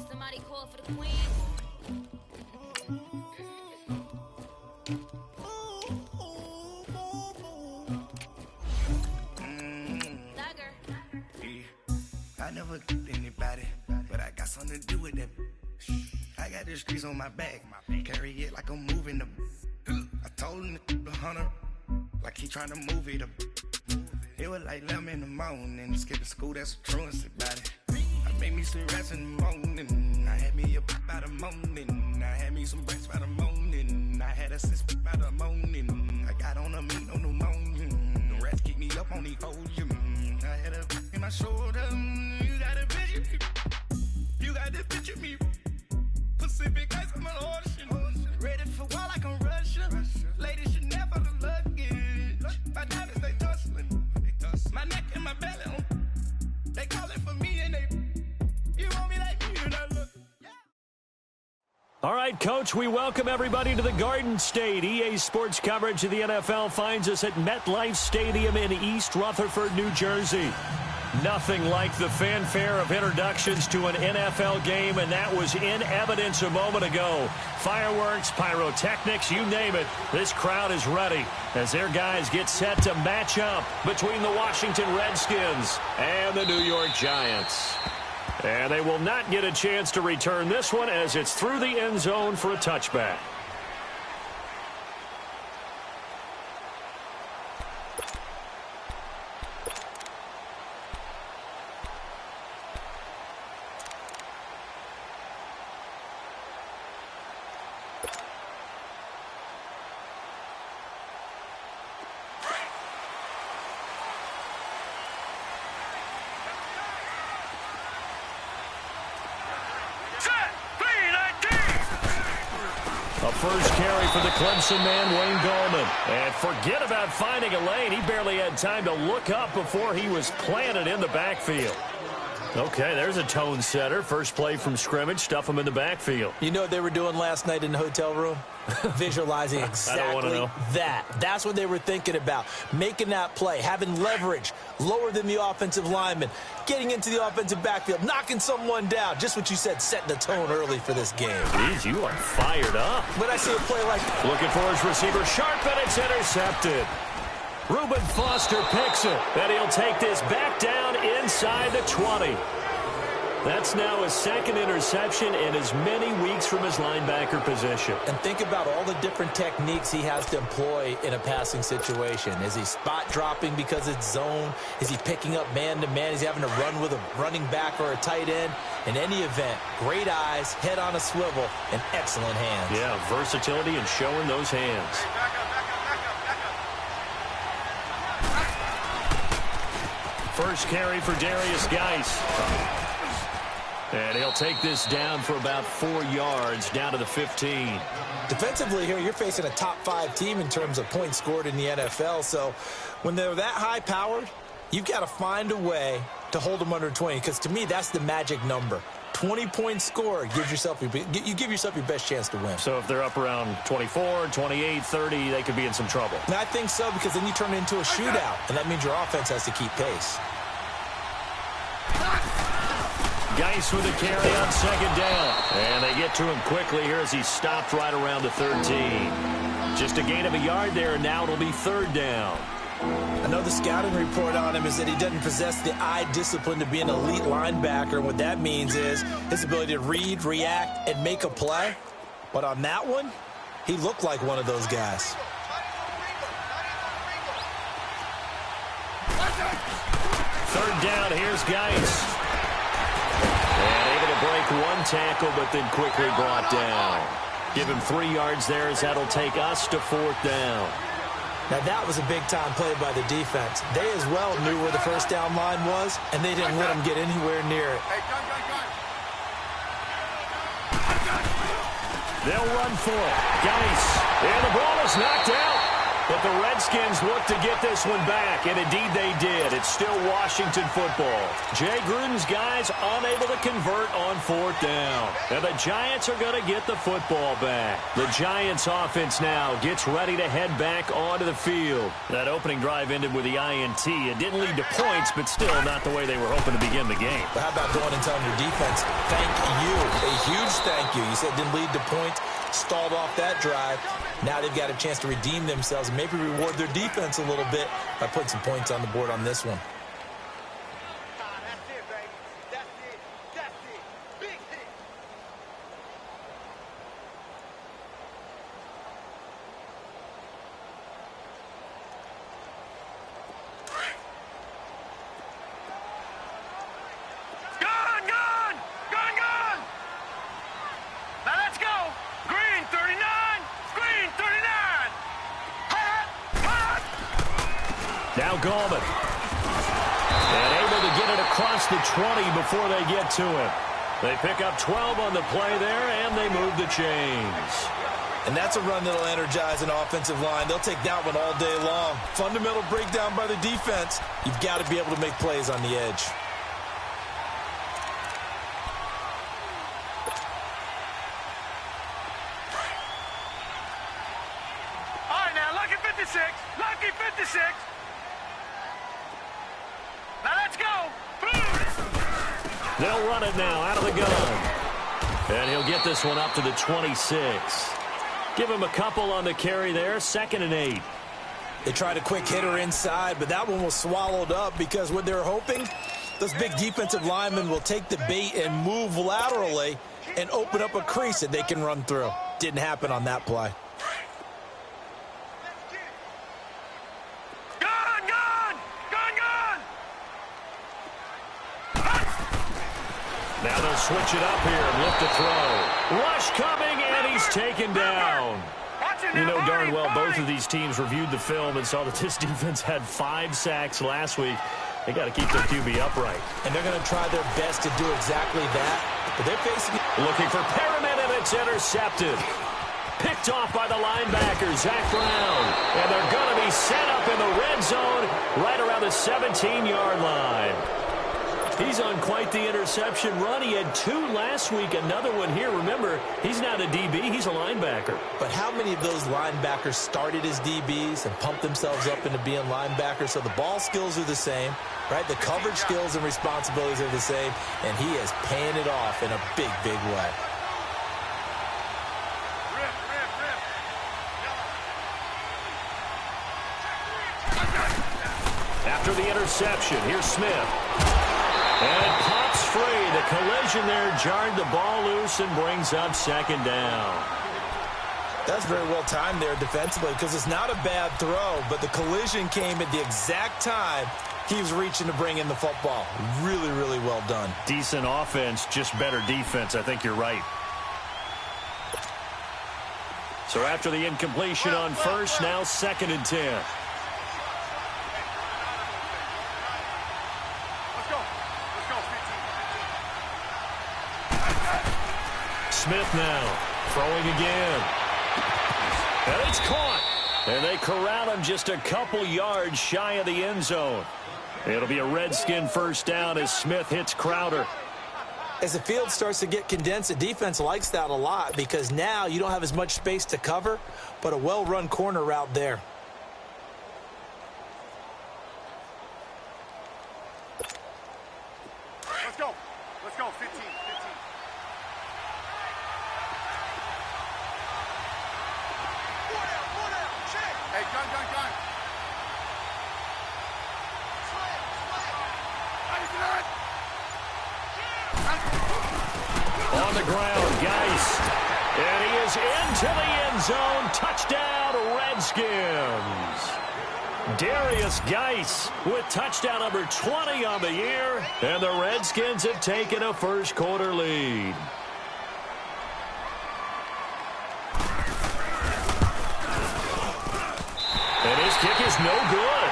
Somebody call for the queen. I never killed anybody, but I got something to do with that. I got the streets on my back, carry it like I'm moving them. I told him the hunter, like he trying to move it up. It was like 11 in the morning, skipping school, that's a truancy about it. I made me some rats in the morning, I had me a pop by the morning, I had me some breaks by the morning, I had a six by the morning, I got on a meat on the morning, the rats keep me up on the ocean, I had a in my shoulder, you got a picture me, you got the picture me, Pacific ice on my ocean, ready for war like I'm Russian, ladies should never look luggage, my diamonds they tussling. My neck and my belly on. They calling for me and they. You want me like me and I look. All right, Coach, we welcome everybody to the Garden State. EA Sports coverage of the NFL finds us at MetLife Stadium in East Rutherford, New Jersey. Nothing like the fanfare of introductions to an NFL game, and that was in evidence a moment ago. Fireworks, pyrotechnics, you name it. This crowd is ready as their guys get set to match up between the Washington Redskins and the New York Giants. And they will not get a chance to return this one as it's through the end zone for a touchback. A first carry for the Clemson man, Wayne Gallman. And forget about finding a lane. He barely had time to look up before he was planted in the backfield. Okay, there's a tone setter. First play from scrimmage, stuff him in the backfield. You know what they were doing last night in the hotel room? Visualizing exactly that. That's what they were thinking about. Making that play, having leverage, lower than the offensive lineman, getting into the offensive backfield, knocking someone down. Just what you said, setting the tone early for this game. Jeez, you are fired up. When I see a play like that. Looking for his receiver, sharp, and it's intercepted. Reuben Foster picks it, and he'll take this back down inside the 20. That's now his second interception in as many weeks from his linebacker position. And think about all the different techniques he has to employ in a passing situation. Is he spot dropping because it's zone? Is he picking up man-to-man? Is he having to run with a running back or a tight end? In any event, great eyes, head on a swivel, and excellent hands. Yeah, versatility and showing those hands. First carry for Darius Geis. And he'll take this down for about 4 yards, down to the 15. Defensively here, you're facing a top-5 team in terms of points scored in the NFL. So when they're that high-powered, you've got to find a way to hold them under 20. Because to me, that's the magic number. 20-point score gives yourself you give yourself your best chance to win. So if they're up around 24, 28, 30, they could be in some trouble. And I think so, because then you turn it into a shootout, and that means your offense has to keep pace. Geis with a carry on second down. And they get to him quickly here as he stopped right around the 13. Just a gain of a yard there, and now it'll be third down. Another scouting report on him is that he doesn't possess the eye discipline to be an elite linebacker. And what that means is his ability to read, react, and make a play. But on that one, he looked like one of those guys. Third down, here's Geis. And able to break one tackle, but then quickly brought down. Give him 3 yards there as that'll take us to fourth down. Now, that was a big-time play by the defense. They as well knew where the first down line was, and they didn't let them get anywhere near it. They'll run for it. Geis. And the ball is knocked out. But the Redskins look to get this one back, and indeed they did. It's still Washington football. Jay Gruden's guys unable to convert on 4th down. And the Giants are going to get the football back. The Giants offense now gets ready to head back onto the field. That opening drive ended with the INT. It didn't lead to points, but still not the way they were hoping to begin the game. But how about going and telling your defense, thank you, a huge thank you. You said it didn't lead to points, stalled off that drive. Now they've got a chance to redeem themselves and maybe reward their defense a little bit by putting some points on the board on this one. Now Gallman. And able to get it across the 20 before they get to him. They pick up 12 on the play there, and they move the chains. And that's a run that'll energize an offensive line. They'll take that one all day long. Fundamental breakdown by the defense. You've got to be able to make plays on the edge. All right, now, lucky 56. Lucky 56. Now let's go. They'll run it now out of the gun. And he'll get this one up to the 26. Give him a couple on the carry there. 2nd and 8. They tried a quick hitter inside, but that one was swallowed up because what they're hoping, those big defensive linemen will take the bait and move laterally and open up a crease that they can run through. Didn't happen on that play. Now they'll switch it up here and look to throw. Rush coming, and he's taken down. You know darn well both of these teams reviewed the film and saw that this defense had 5 sacks last week. They got to keep their QB upright. And they're going to try their best to do exactly that. But they're facing... Looking for Pyramid, and it's intercepted. Picked off by the linebacker, Zach Brown. And they're going to be set up in the red zone right around the 17-yard line. He's on quite the interception run. He had 2 last week, another one here. Remember, he's not a DB, he's a linebacker. But how many of those linebackers started as DBs and pumped themselves up into being linebackers? So the ball skills are the same, right? The coverage skills and responsibilities are the same, and he is paying it off in a big, big way. After the interception, here's Smith. And it pops free. The collision there jarred the ball loose and brings up 2nd down. That's very well timed there defensively because it's not a bad throw, but the collision came at the exact time he was reaching to bring in the football. Really, really well done. Decent offense, just better defense. I think you're right. So after the incompletion on first, now 2nd and 10. Smith now throwing again. And it's caught. And they corral him just a couple yards shy of the end zone. It'll be a Redskin 1st down as Smith hits Crowder. As the field starts to get condensed, the defense likes that a lot because now you don't have as much space to cover, but a well-run corner route there. Let's go. Let's go. 15. Hey, gun. On the ground, Geis. And he is into the end zone. Touchdown, Redskins. Darius Geis with touchdown number 20 on the year. And the Redskins have taken a 1st quarter lead. And his kick is no good.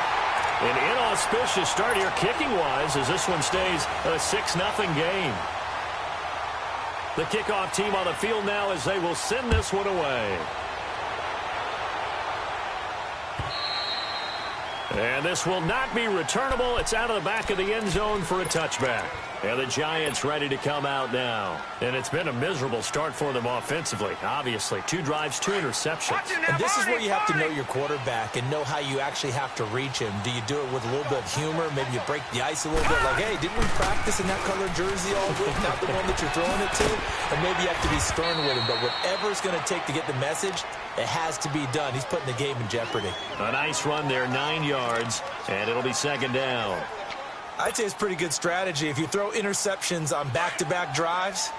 An inauspicious start here kicking-wise as this one stays a 6-0 game. The kickoff team on the field now as they will send this one away. And this will not be returnable. It's out of the back of the end zone for a touchback. And the Giants ready to come out now. And it's been a miserable start for them offensively, obviously. 2 drives, 2 interceptions. And this is where you have to know your quarterback and know how you actually have to reach him. Do you do it with a little bit of humor? Maybe you break the ice a little bit. Like, hey, didn't we practice in that colored jersey all week? Not the one that you're throwing it to? And maybe you have to be stern with him. But whatever it's going to take to get the message, it has to be done. He's putting the game in jeopardy. A nice run there, 9 yards, and it'll be second down. I'd say it's pretty good strategy. If you throw interceptions on back-to-back drives,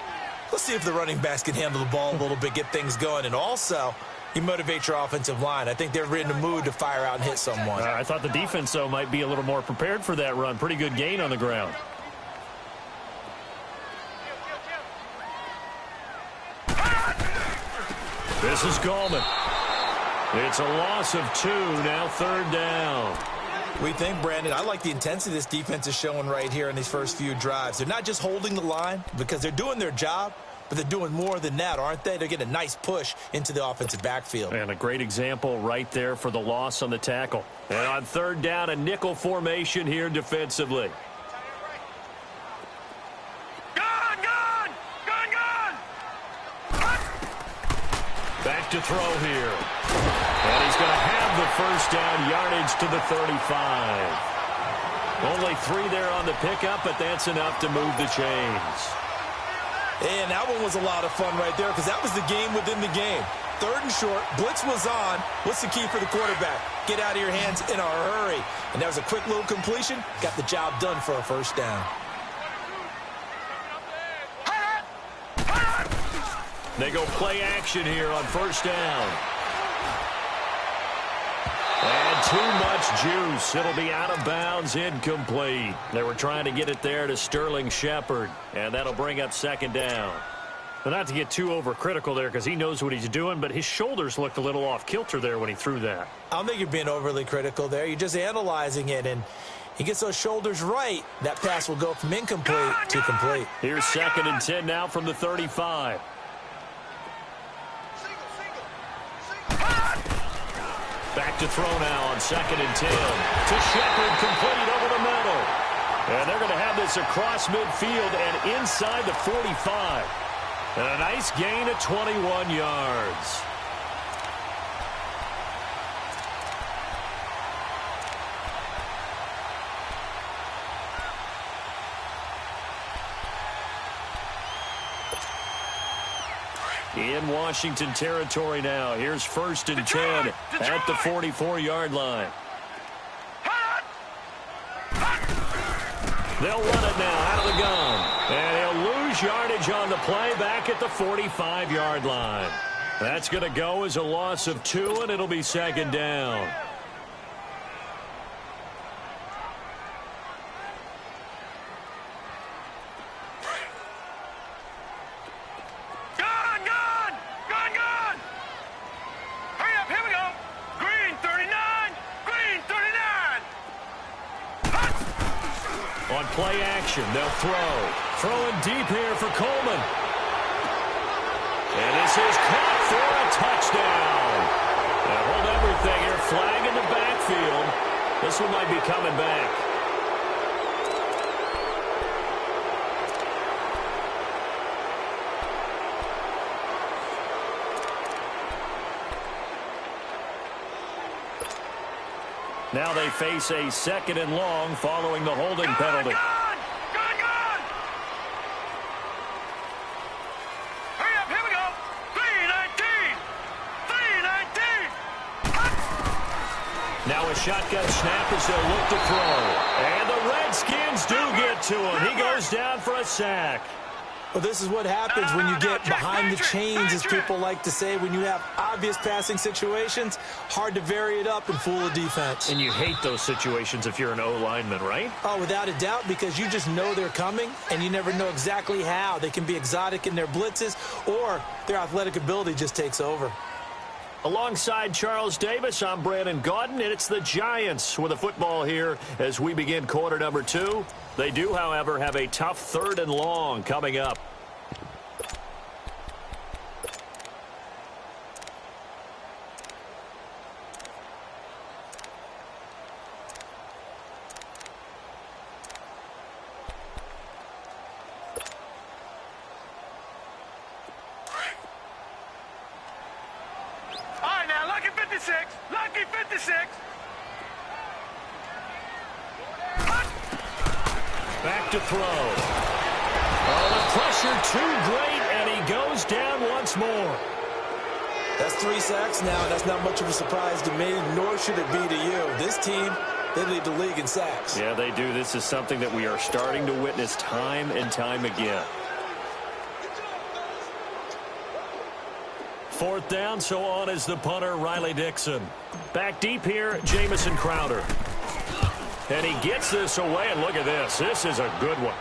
let's see if the running backs can handle the ball a little bit, get things going. And also, you motivate your offensive line. I think they're in the mood to fire out and hit someone. I thought the defense, though, might be a little more prepared for that run. Pretty good gain on the ground. This is Gallman. It's a loss of 2, now third down. We think, Brandon, I like the intensity this defense is showing right here in these first few drives. They're not just holding the line because they're doing their job, but they're doing more than that, aren't they? They're getting a nice push into the offensive backfield. And a great example right there for the loss on the tackle. And on third down, a nickel formation here defensively. Back to throw here. And he's going to have the first down, yardage to the 35. Only 3 there on the pickup, but that's enough to move the chains. And that one was a lot of fun right there because that was the game within the game. Third and short, blitz was on. What's the key for the quarterback? Get out of your hands in a hurry. And that was a quick little completion. Got the job done for a first down. They go play action here on first down. And too much juice. It'll be out of bounds, incomplete. They were trying to get it there to Sterling Shepard, and that'll bring up second down. But not to get too overcritical there because he knows what he's doing, but his shoulders looked a little off kilter there when he threw that. I don't think you're being overly critical there. You're just analyzing it, and he gets those shoulders right. That pass will go from incomplete to complete. Here's 2nd and 10 now from the 35. Back to throw now on 2nd and 10. To Shepard, complete over the middle. And they're going to have this across midfield and inside the 45. And a nice gain of 21 yards. In Washington territory now. Here's 1st and 10 at the 44-yard line. They'll run it now out of the gun. And he'll lose yardage on the play back at the 45-yard line. That's going to go as a loss of 2, and it'll be second down. Play action. They'll throw. Throwing deep here for Coleman. And this is caught for a touchdown. Now hold everything here. Flag in the backfield. This one might be coming back. Now they face a 2nd and long following the holding penalty. Hurry up, here we go. 3-19. 3-19. Now a shotgun snap as they'll look to throw. And the Redskins do get to him. He goes down for a sack. Well, this is what happens when you get behind the chains, as people like to say. When you have obvious passing situations, hard to vary it up and fool a defense. And you hate those situations if you're an O-lineman, right? Oh, without a doubt, because you just know they're coming, and you never know exactly how. They can be exotic in their blitzes, or their athletic ability just takes over. Alongside Charles Davis, I'm Brandon Gaudin, and it's the Giants with a football here as we begin quarter number 2. They do, however, have a tough 3rd and long coming up. 56. Lucky 56. Back to throw. Oh, the pressure too great, and he goes down once more. That's 3 sacks now, and that's not much of a surprise to me, nor should it be to you. This team, they lead the league in sacks. Yeah, they do. This is something that we are starting to witness time and time again. 4th down, so on is the punter, Riley Dixon. Back deep here, Jamison Crowder. And he gets this away, and look at this. This is a good one.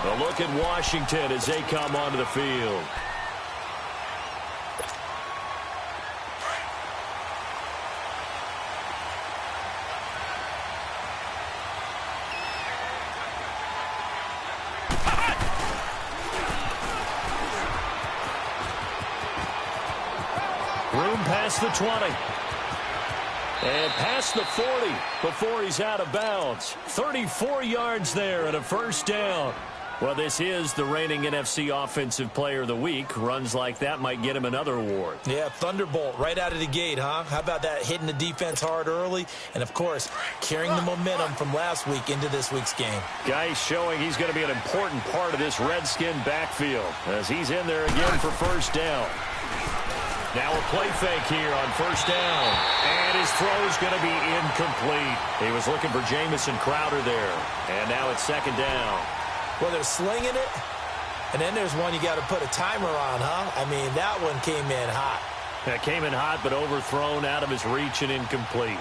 A look at Washington as they come onto the field. Room past the 20. And past the 40 before he's out of bounds. 34 yards there and a 1st down. Well, this is the reigning NFC Offensive Player of the Week. Runs like that might get him another award. Yeah, thunderbolt right out of the gate, huh? How about that, hitting the defense hard early? And, of course, carrying the momentum from last week into this week's game. Guy showing he's going to be an important part of this Redskin backfield as he's in there again for 1st down. Now a play fake here on 1st down. And his throw is going to be incomplete. He was looking for Jamison Crowder there. And now it's 2nd down. Well, they're slinging it, and then there's one you got to put a timer on, huh? I mean, that one came in hot. That came in hot, but overthrown out of his reach and incomplete.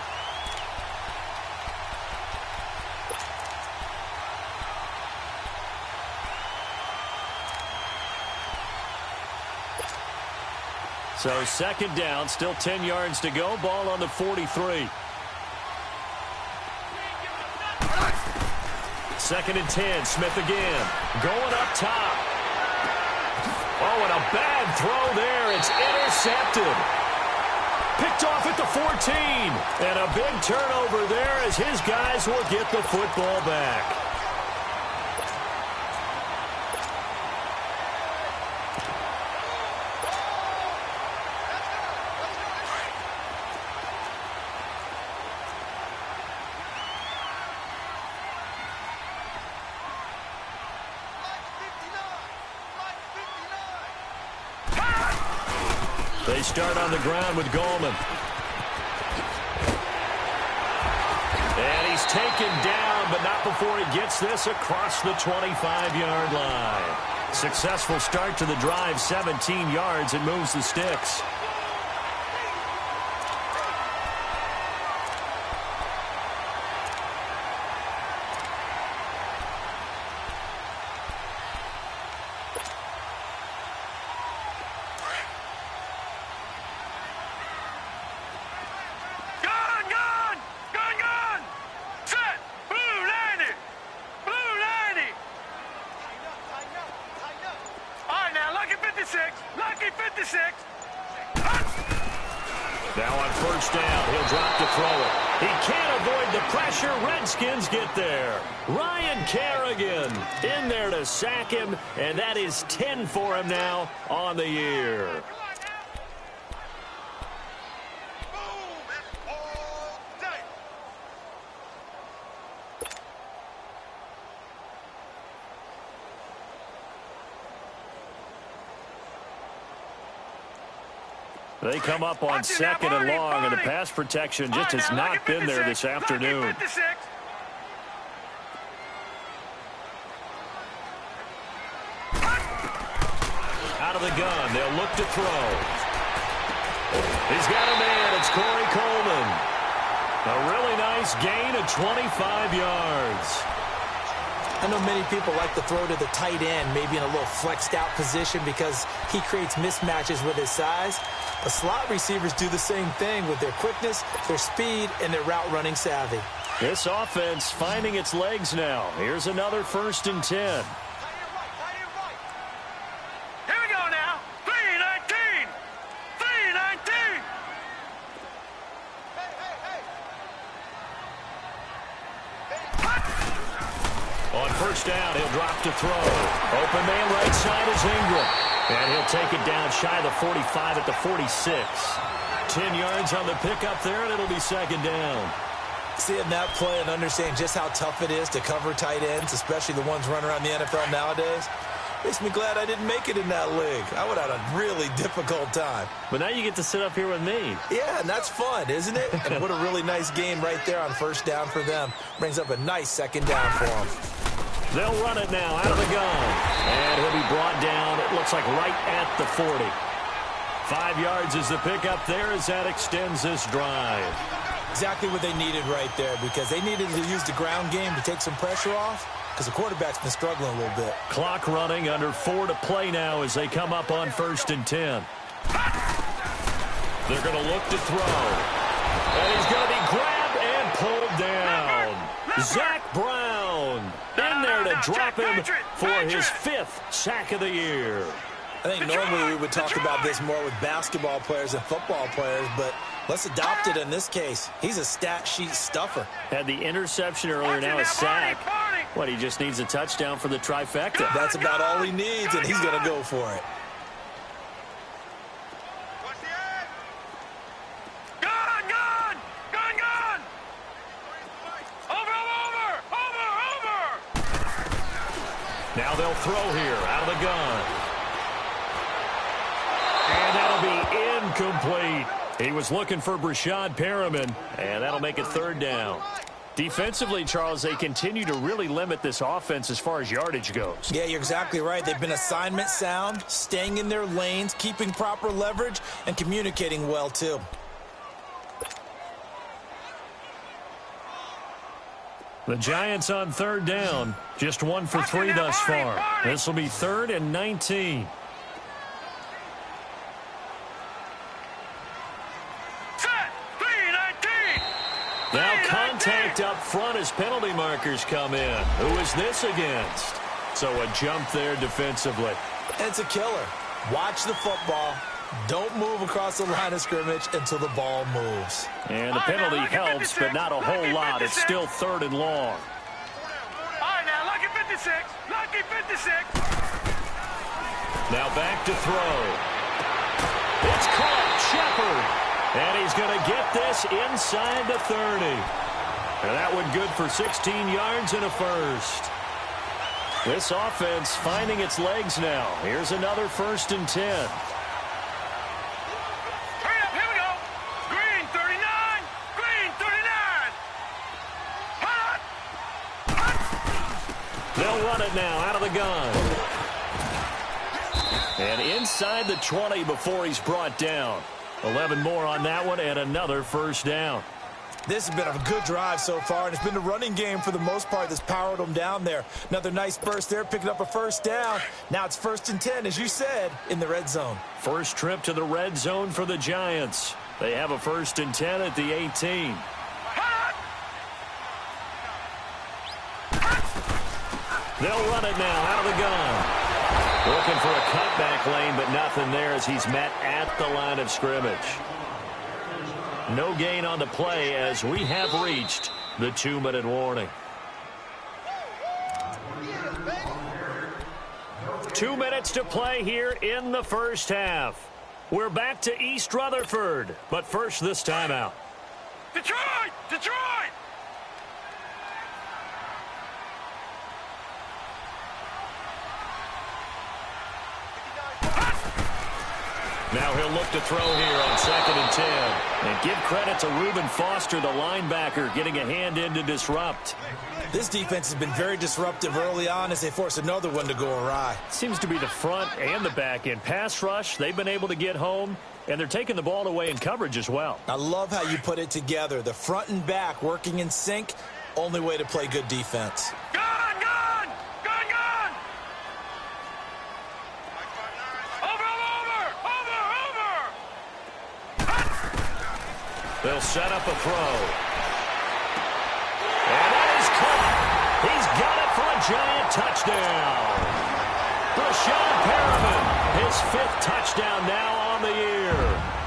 So 2nd down, still 10 yards to go. Ball on the 43. 2nd and 10, Smith again. Going up top. Oh, and a bad throw there. It's intercepted. Picked off at the 14. And a big turnover there as his guys will get the football back. They start on the ground with Goldman. And he's taken down, but not before he gets this across the 25-yard line. Successful start to the drive, 17 yards, and moves the sticks. Lucky 56. Now on 1st down, he'll drop to throw it. He can't avoid the pressure. Redskins get there. Ryan Kerrigan in there to sack him, and that is 10 for him now on the year. They come up on 2nd and long, and the pass protection just has not been there this afternoon. Out of the gun, they'll look to throw. He's got a man. It's Corey Coleman. A really nice gain of 25 yards. I know many people like to throw to the tight end, maybe in a little flexed out position because he creates mismatches with his size. But slot receivers do the same thing with their quickness, their speed, and their route running savvy. This offense finding its legs now. Here's another 1st and 10. Here we go now. 3-19. 3-19. On 1st down, he'll drop to throw. Open man right side is Ingram. And he'll take it down shy of the 45 at the 46. 10 yards on the pickup there, and it'll be second down. Seeing that play and understanding just how tough it is to cover tight ends, especially the ones running around the NFL nowadays, makes me glad I didn't make it in that league. I would have had a really difficult time. But now you get to sit up here with me. Yeah, and that's fun, isn't it? And what a really nice game right there on first down for them. Brings up a nice second down for them. They'll run it now out of the gun. And he'll be brought down, it looks like right at the 40. 5 yards is the pickup there as that extends this drive. Exactly what they needed right there, because they needed to use the ground game to take some pressure off, because the quarterback's been struggling a little bit. Clock running, under 4 to play now as they come up on 1st and 10. They're going to look to throw. And he's going to be grabbed and pulled down. Zach Brown in there to drop him for his 5th sack of the year. I think normally we would talk about this more with basketball players and football players, but let's adopt it in this case. He's a stat sheet stuffer. Had the interception earlier, now a sack. What, he just needs a touchdown for the trifecta. That's about all he needs, and he's going to go for it. Now they'll throw here out of the gun. And that'll be incomplete. He was looking for Brashad Perriman, and that'll make it 3rd down. Defensively, Charles, they continue to really limit this offense as far as yardage goes. Yeah, you're exactly right. They've been assignment sound, staying in their lanes, keeping proper leverage, and communicating well, too. The Giants on 3rd down. Just 1 for 3 thus far. This will be 3rd and 19. Now contact up front as penalty markers come in. Who is this against? So a jump there defensively. It's a killer. Watch the football. Don't move across the line of scrimmage until the ball moves. And the penalty helps, but not a whole lot. It's still 3rd and long. All right, now, lucky 56. Lucky 56. Now back to throw. It's caught. Shepard. And he's going to get this inside the 30. And that one good for 16 yards and a first. This offense finding its legs now. Here's another 1st and 10. Hurry up, here we go. Green 39. Green 39. Hot. They'll run it now out of the gun. And inside the 20 before he's brought down. 11 more on that one and another 1st down. This has been a good drive so far, and it's been the running game for the most part that's powered them down there. Another nice burst there, picking up a 1st down. Now it's 1st and 10, as you said, in the red zone. First trip to the red zone for the Giants. They have a 1st and 10 at the 18. They'll run it now out of the gun. Looking for a cutback lane, but nothing there as he's met at the line of scrimmage. No gain on the play as we have reached the 2-minute warning. 2 minutes to play here in the first half. We're back to East Rutherford, but first this timeout. Detroit! Detroit! Now he'll look to throw here on 2nd and 10. And give credit to Reuben Foster, the linebacker, getting a hand in to disrupt. This defense has been very disruptive early on as they force another one to go awry. Seems to be the front and the back end. Pass rush, they've been able to get home, and they're taking the ball away in coverage as well. I love how you put it together. The front and back working in sync, only way to play good defense. Gun! Gun! Gun! Gun! Over! They'll set up a throw. And that is caught. He's got it for a giant touchdown. Brashad Perriman, his 5th touchdown now on the year.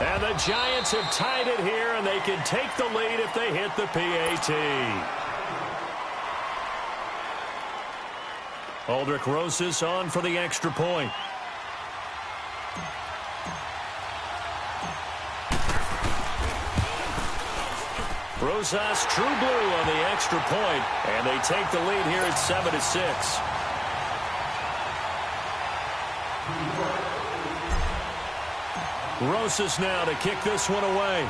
And the Giants have tied it here, and they can take the lead if they hit the PAT. Aldrich Rosas on for the extra point. Rosas True Blue on the extra point, and they take the lead here at 7-6. Rosas now to kick this one away.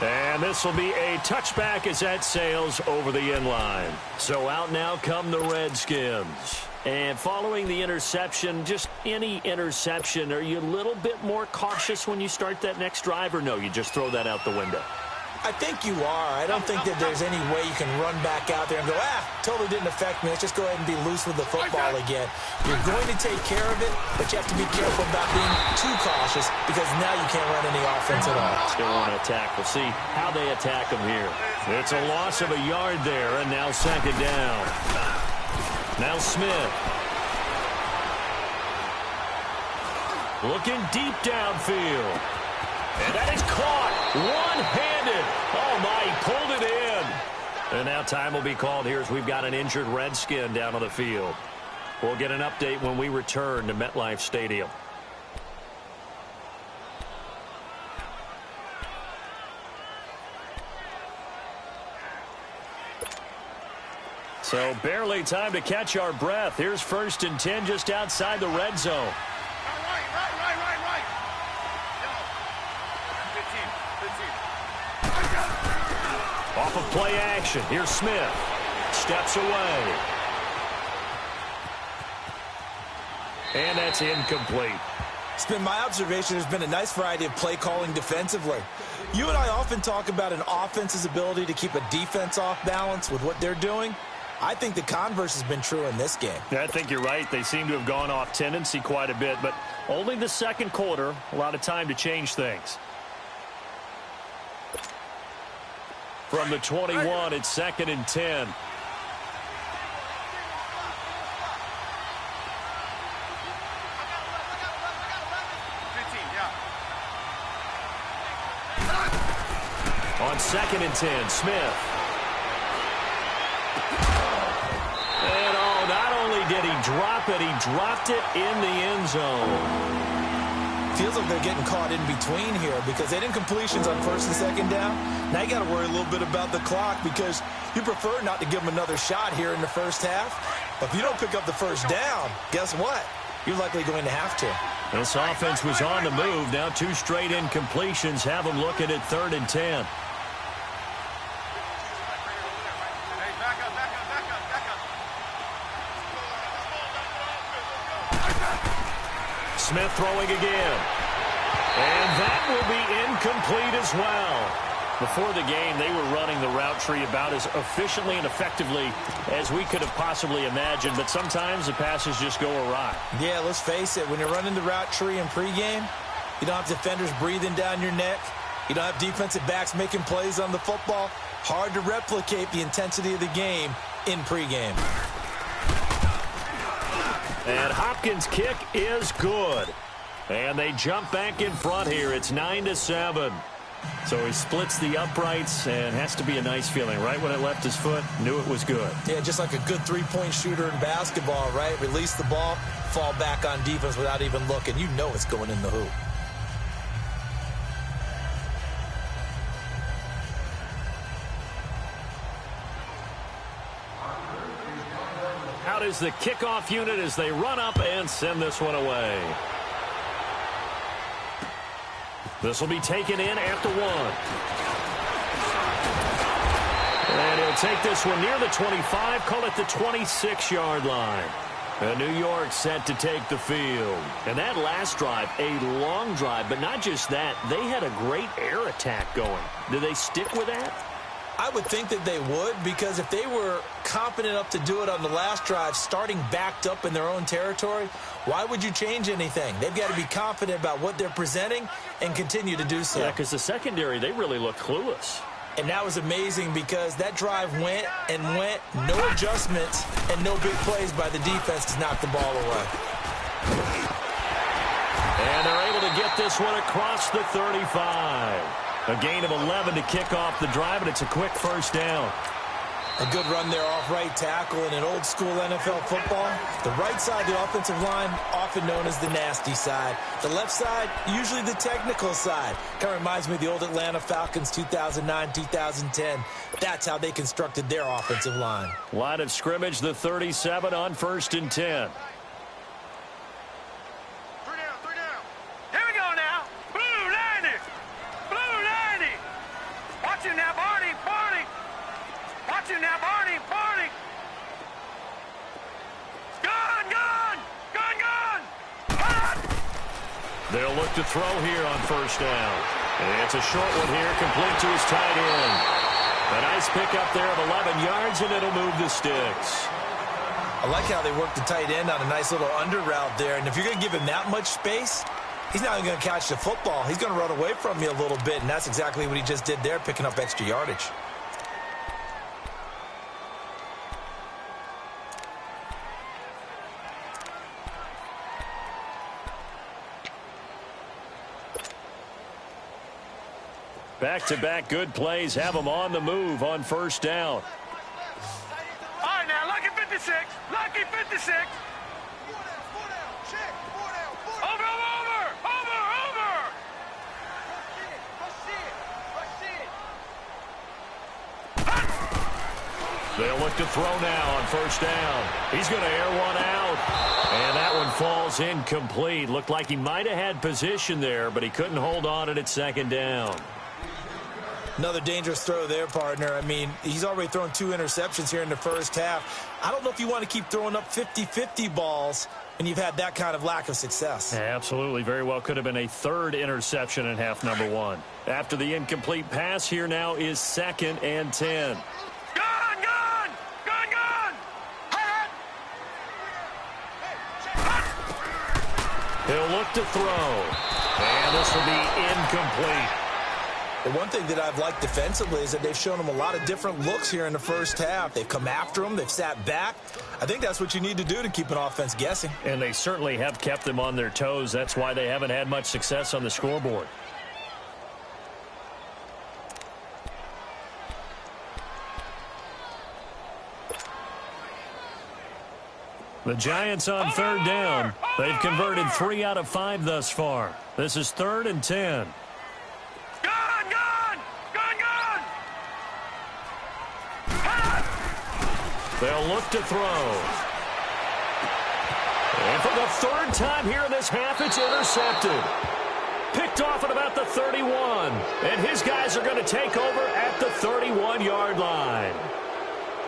And this will be a touchback as that sails over the inline. So out now come the Redskins. And following the interception, just any interception, are you a little bit more cautious when you start that next drive, or no, you just throw that out the window? I think you are. I don't think that there's any way you can run back out there and go, totally didn't affect me. Let's just go ahead and be loose with the football again. You're going to take care of it, but you have to be careful about being too cautious because now you can't run any offense at all. Still want to attack. We'll see how they attack them here. It's a loss of a yard there, and now second down. Now Smith. Looking deep downfield. And that is caught one-handed. Oh, my, he pulled it in. And now time will be called here as we've got an injured Redskin down on the field. We'll get an update when we return to MetLife Stadium. So barely time to catch our breath. Here's 1st and 10 just outside the red zone. Off of play action. Here's Smith. Steps away. And that's incomplete. It's been my observation there's been a nice variety of play calling defensively. You and I often talk about an offense's ability to keep a defense off balance with what they're doing. I think the converse has been true in this game. I think you're right. They seem to have gone off tendency quite a bit, but only the second quarter, a lot of time to change things. From the 21, it's 2nd and 10. On 2nd and 10, Smith. And not only did he drop it, he dropped it in the end zone. Feels like they're getting caught in between here because they didn't completions on 1st and 2nd down. Now you got to worry a little bit about the clock because you prefer not to give them another shot here in the first half. But if you don't pick up the first down, guess what? You're likely going to have to. This offense was on the move. Now 2 straight incompletions have them looking at 3rd and 10. Smith throwing again. And that will be incomplete as well. Before the game, they were running the route tree about as efficiently and effectively as we could have possibly imagined, but sometimes the passes just go awry. Yeah, let's face it. When you're running the route tree in pregame, you don't have defenders breathing down your neck. You don't have defensive backs making plays on the football. Hard to replicate the intensity of the game in pregame. And Hopkins' kick is good. And they jump back in front here. It's 9-7. So he splits the uprights and has to be a nice feeling. Right when it left his foot, knew it was good. Yeah, just like a good three-point shooter in basketball, right? Release the ball, fall back on defense without even looking. You know it's going in the hoop. Out is the kickoff unit as they run up and send this one away. This will be taken in after 1. And he'll take this one near the 25, call it the 26-yard line. And New York set to take the field. And that last drive, a long drive, but not just that. They had a great air attack going. Do they stick with that? I would think that they would, because if they were confident enough to do it on the last drive, starting backed up in their own territory, why would you change anything? They've got to be confident about what they're presenting and continue to do so. Yeah, because the secondary, they really looked clueless. And that was amazing because that drive went and went, no adjustments and no big plays by the defense to knock the ball away. And they're able to get this one across the 35. A gain of 11 to kick off the drive, and it's a quick first down. A good run there off right tackle. In an old-school NFL football, the right side of the offensive line, often known as the nasty side. The left side, usually the technical side. Kind of reminds me of the old Atlanta Falcons 2009-2010. That's how they constructed their offensive line. Line of scrimmage, the 37 on 1st and 10. Here we go now. Blue 90. Blue 90. Watch it now, Barney. Barney. Watch it now, Barney. Barney. Gun, gun. Gun, gun. Hot. They'll look to throw here on 1st down. And it's a short one here, complete to his tight end. A nice pickup there of 11 yards, and it'll move the sticks. I like how they work the tight end on a nice little under route there. And if you're going to give him that much space, he's not even going to catch the football. He's going to run away from you a little bit, and that's exactly what he just did there, picking up extra yardage. Back-to-back good plays have them on the move on 1st down. All right, now, lucky 56. Lucky 56. Over, over, over, over. They'll look to throw now on 1st down. He's going to air one out. And that one falls incomplete. Looked like he might have had position there, but he couldn't hold on it at 2nd down. Another dangerous throw there, partner. I mean, he's already thrown 2 interceptions here in the first half. I don't know if you want to keep throwing up 50-50 balls when you've had that kind of lack of success. Yeah, absolutely. Very well could have been a 3rd interception in half number 1. After the incomplete pass, here now is 2nd and 10. Gun, gun. Gun, gun. Hot. He'll look to throw. And this will be incomplete. The one thing that I've liked defensively is that they've shown him a lot of different looks here in the first half. They've come after him. They've sat back. I think that's what you need to do to keep an offense guessing. And they certainly have kept them on their toes. That's why they haven't had much success on the scoreboard. The Giants on 3rd down. They've converted 3 out of 5 thus far. This is 3rd and 10. They'll look to throw. And for the 3rd time here in this half, it's intercepted. Picked off at about the 31. And his guys are going to take over at the 31-yard line.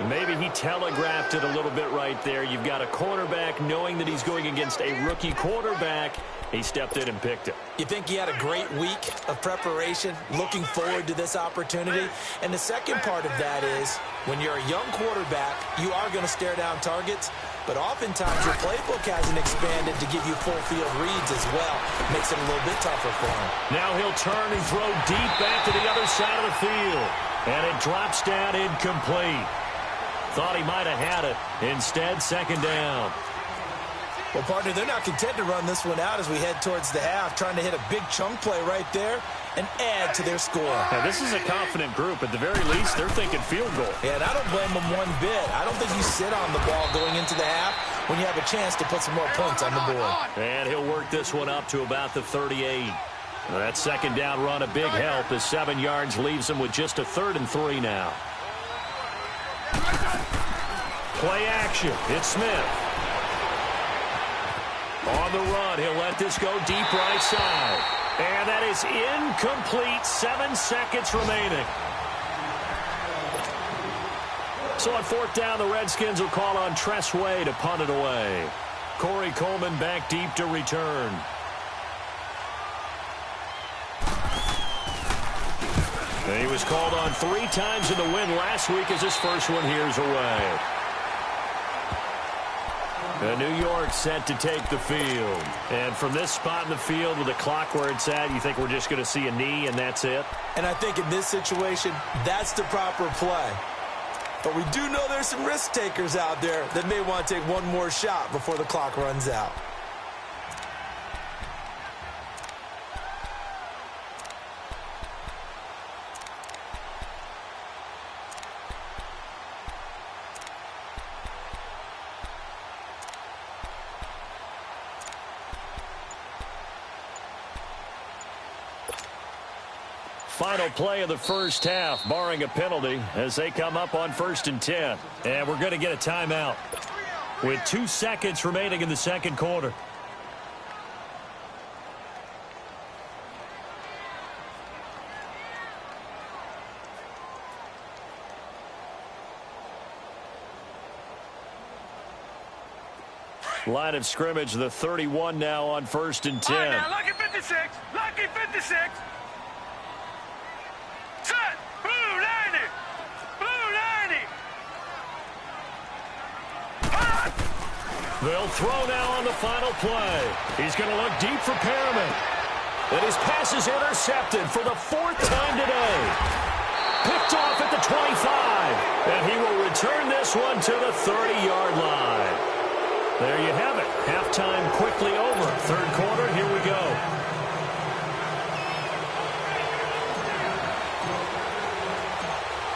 Maybe he telegraphed it a little bit right there. You've got a cornerback knowing that he's going against a rookie quarterback. He stepped in and picked it. You think he had a great week of preparation, looking forward to this opportunity? And the second part of that is, when you're a young quarterback, you are going to stare down targets, but oftentimes your playbook hasn't expanded to give you full field reads as well. Makes it a little bit tougher for him. Now he'll turn and throw deep back to the other side of the field. And it drops down incomplete. Thought he might have had it. Instead, 2nd down. Well, partner, they're not content to run this one out as we head towards the half, trying to hit a big chunk play right there and add to their score. Now, this is a confident group. At the very least, they're thinking field goal. Yeah, and I don't blame them one bit. I don't think you sit on the ball going into the half when you have a chance to put some more points on the board. And he'll work this one up to about the 38. That 2nd down run, a big help as 7 yards leaves him with just a 3rd and 3 now. Play action. It's Smith. On the run, he'll let this go deep right side. And that is incomplete. 7 seconds remaining. So on 4th down, the Redskins will call on Tress Way to punt it away. Corey Coleman back deep to return. And he was called on 3 times in the win last week as his first one here's away. New York set to take the field. And from this spot in the field with the clock where it's at, you think we're just going to see a knee and that's it? And I think in this situation, that's the proper play. But we do know there's some risk takers out there that may want to take one more shot before the clock runs out. Final play of the first half, barring a penalty, as they come up on 1st and 10. And we're going to get a timeout with 2 seconds remaining in the second quarter. Line of scrimmage, the 31 now on 1st and 10. All right, now, lucky 56. Lucky 56. Set. Blue 90. Blue 90. They'll throw now on the final play. He's going to look deep for Perriman. And his pass is intercepted for the 4th time today. Picked off at the 25. And he will return this one to the 30-yard line. There you have it. Halftime quickly over. Third quarter, here we go.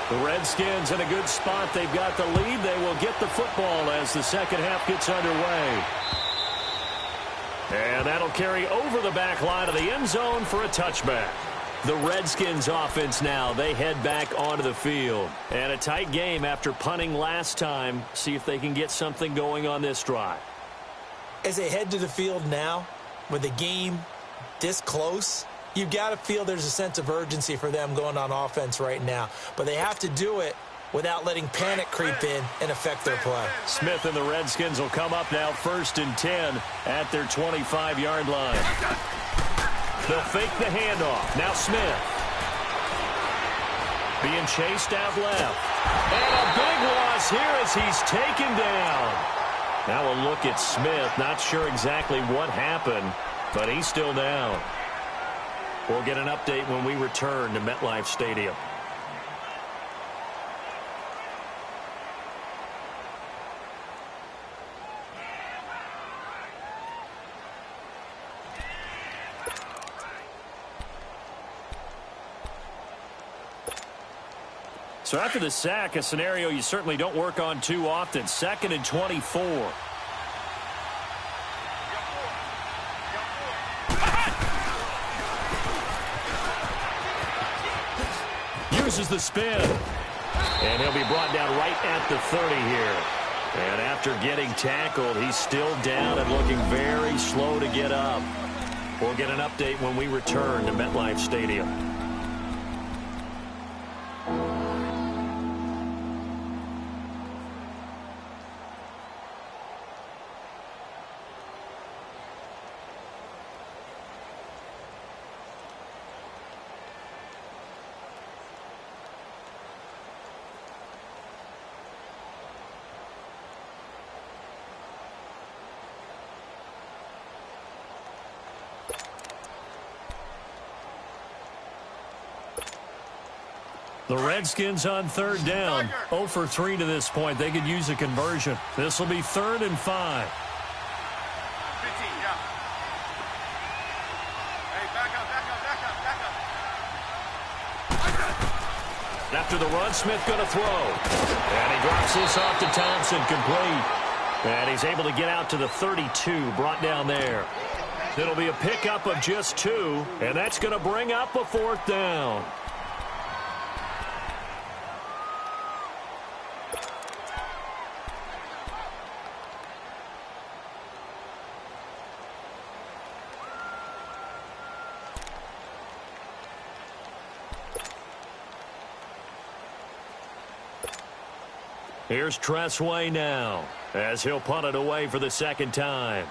The Redskins in a good spot. They've got the lead. They will get the football as the second half gets underway. And that'll carry over the back line of the end zone for a touchback. The Redskins offense now, they head back onto the field. And a tight game after punting last time. See if they can get something going on this drive. As they head to the field now, with the game this close, you've got to feel there's a sense of urgency for them going on offense right now. But they have to do it without letting panic creep in and affect their play. Smith and the Redskins will come up now 1st and 10 at their 25-yard line. They'll fake the handoff. Now Smith. Being chased out left. And a big loss here as he's taken down. Now a look at Smith. Not sure exactly what happened, but he's still down. We'll get an update when we return to MetLife Stadium. So after the sack, a scenario you certainly don't work on too often. 2nd and 24. Uses the spin. And he'll be brought down right at the 30 here. And after getting tackled, he's still down and looking very slow to get up. We'll get an update when we return to MetLife Stadium. The Redskins on 3rd down. 0 for 3 to this point. They could use a conversion. This will be 3rd and 5. 15, yeah. Hey, back up. After the run, Smith going to throw. And he drops this off to Thompson, complete. And he's able to get out to the 32, brought down there. It'll be a pickup of just 2, and that's going to bring up a 4th down. Here's Tressway now, as he'll punt it away for the 2nd time.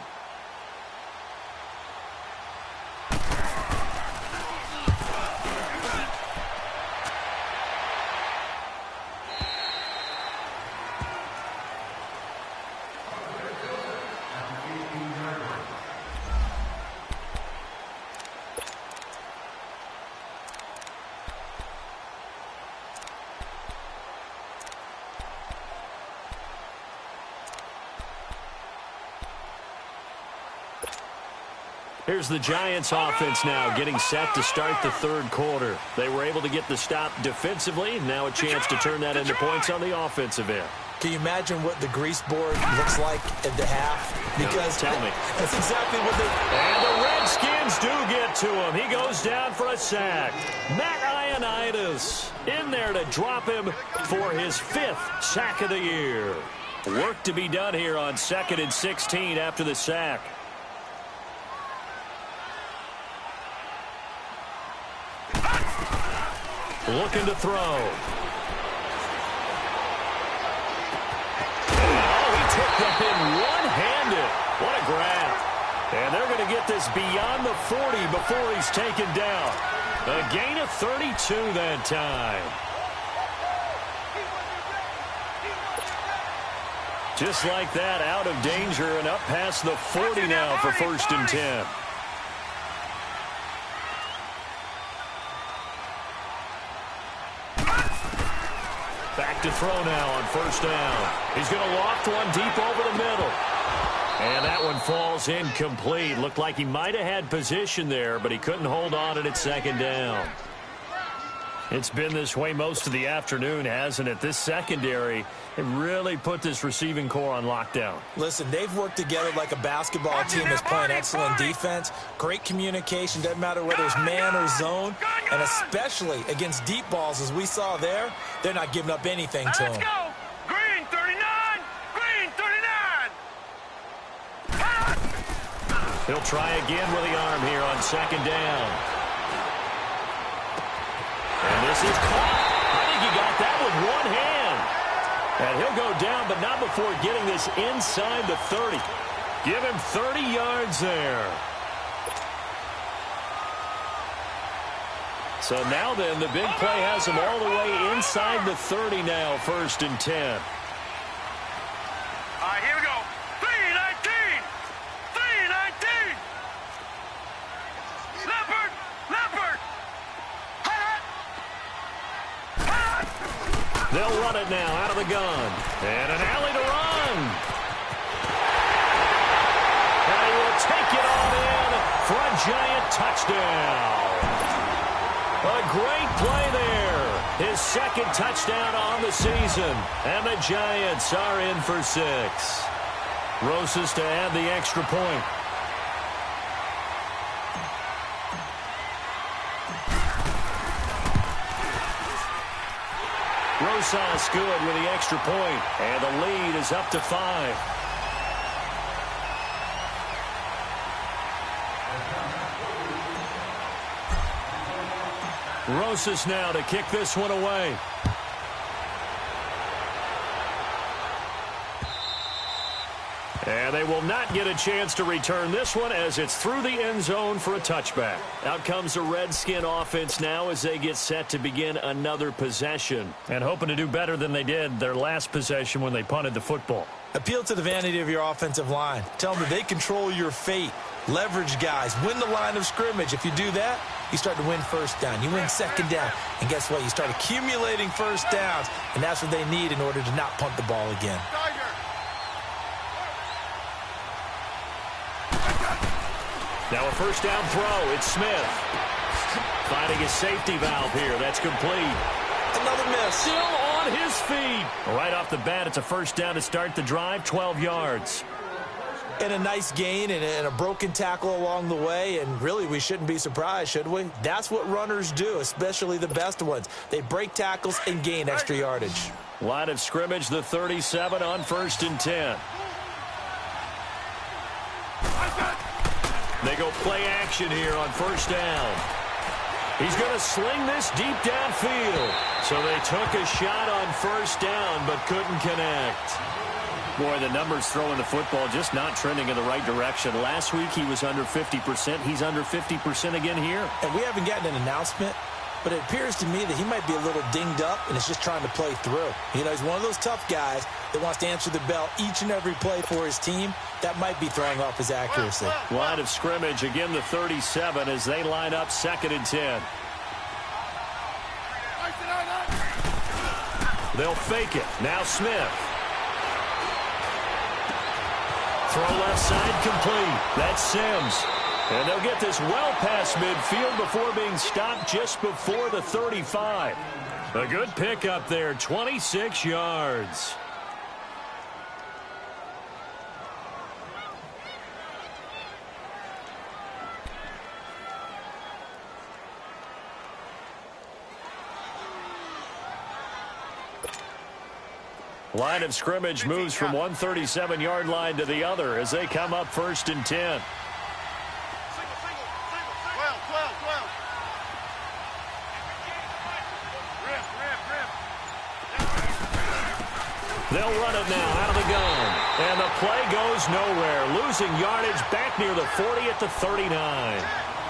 Here's the Giants offense now getting set to start the 3rd quarter. They were able to get the stop defensively. Now a chance to turn that into points on the offensive end. Can you imagine what the grease board looks like at the half? Because no, tell me. That's exactly what they... And the Redskins do get to him. He goes down for a sack. Matt Ioannidis in there to drop him for his 5th sack of the year. Work to be done here on 2nd and 16 after the sack. Looking to throw. Oh, he took that in one-handed. What a grab. And they're going to get this beyond the 40 before he's taken down. A gain of 32 that time. Just like that, out of danger and up past the 40 now for 1st and 10. Back to throw now on 1st down. He's going to loft one deep over the middle. And that one falls incomplete. Looked like he might have had position there, but he couldn't hold on at 2nd down. It's been this way most of the afternoon, hasn't it? This secondary, it really put this receiving core on lockdown. Listen, they've worked together like a basketball team that's playing excellent defense. Great communication, doesn't matter whether it's man or zone. And especially against deep balls, as we saw there, they're not giving up anything to them. Let's go! Green 39! Green 39! He'll try again with the arm here on 2nd down. And this is caught. I think he got that with one hand. And he'll go down, but not before getting this inside the 30. Give him 30 yards there. So now then, the big play has him all the way inside the 30 now, 1st and 10. All right, here we go. 3-19! 3-19! Leopard! Leopard! They'll run it now out of the gun. And an alley to run. And he will take it on in for a giant touchdown. A great play there. His 2nd touchdown on the season. And the Giants are in for 6. Rosas to add the extra point. Rosas good with the extra point, and the lead is up to 5. Rosas now to kick this one away. And they will not get a chance to return this one as it's through the end zone for a touchback. Out comes the Redskin offense now as they get set to begin another possession. And hoping to do better than they did their last possession when they punted the football. Appeal to the vanity of your offensive line. Tell them that they control your fate. Leverage guys. Win the line of scrimmage. If you do that, you start to win 1st down. You win 2nd down. And guess what? You start accumulating 1st downs. And that's what they need in order to not punt the ball again. Now a 1st down throw. It's Smith. Finding his safety valve here. That's complete. Another miss. Still on his feet. Right off the bat, it's a 1st down to start the drive. 12 yards. And a nice gain and a broken tackle along the way. And really, we shouldn't be surprised, should we? That's what runners do, especially the best ones. They break tackles and gain extra yardage. Line of scrimmage, the 37 on 1st and 10. They go play action here on 1st down. He's going to sling this deep downfield. So they took a shot on 1st down but couldn't connect. Boy, the numbers throwing the football just not trending in the right direction. Last week he was under 50%. He's under 50% again here. And we haven't gotten an announcement, but it appears to me that he might be a little dinged up and is just trying to play through. You know, he's one of those tough guys that wants to answer the bell each and every play for his team. That might be throwing off his accuracy. Line of scrimmage, again the 37 as they line up 2nd and 10. They'll fake it. Now Smith. Throw left side complete. That's Sims. And they'll get this well past midfield before being stopped just before the 35. A good pickup there, 26 yards. Line of scrimmage moves from one 37-yard line to the other as they come up 1st and 10. They'll run it now out of the gun. And the play goes nowhere. Losing yardage back near the 40 at the 39.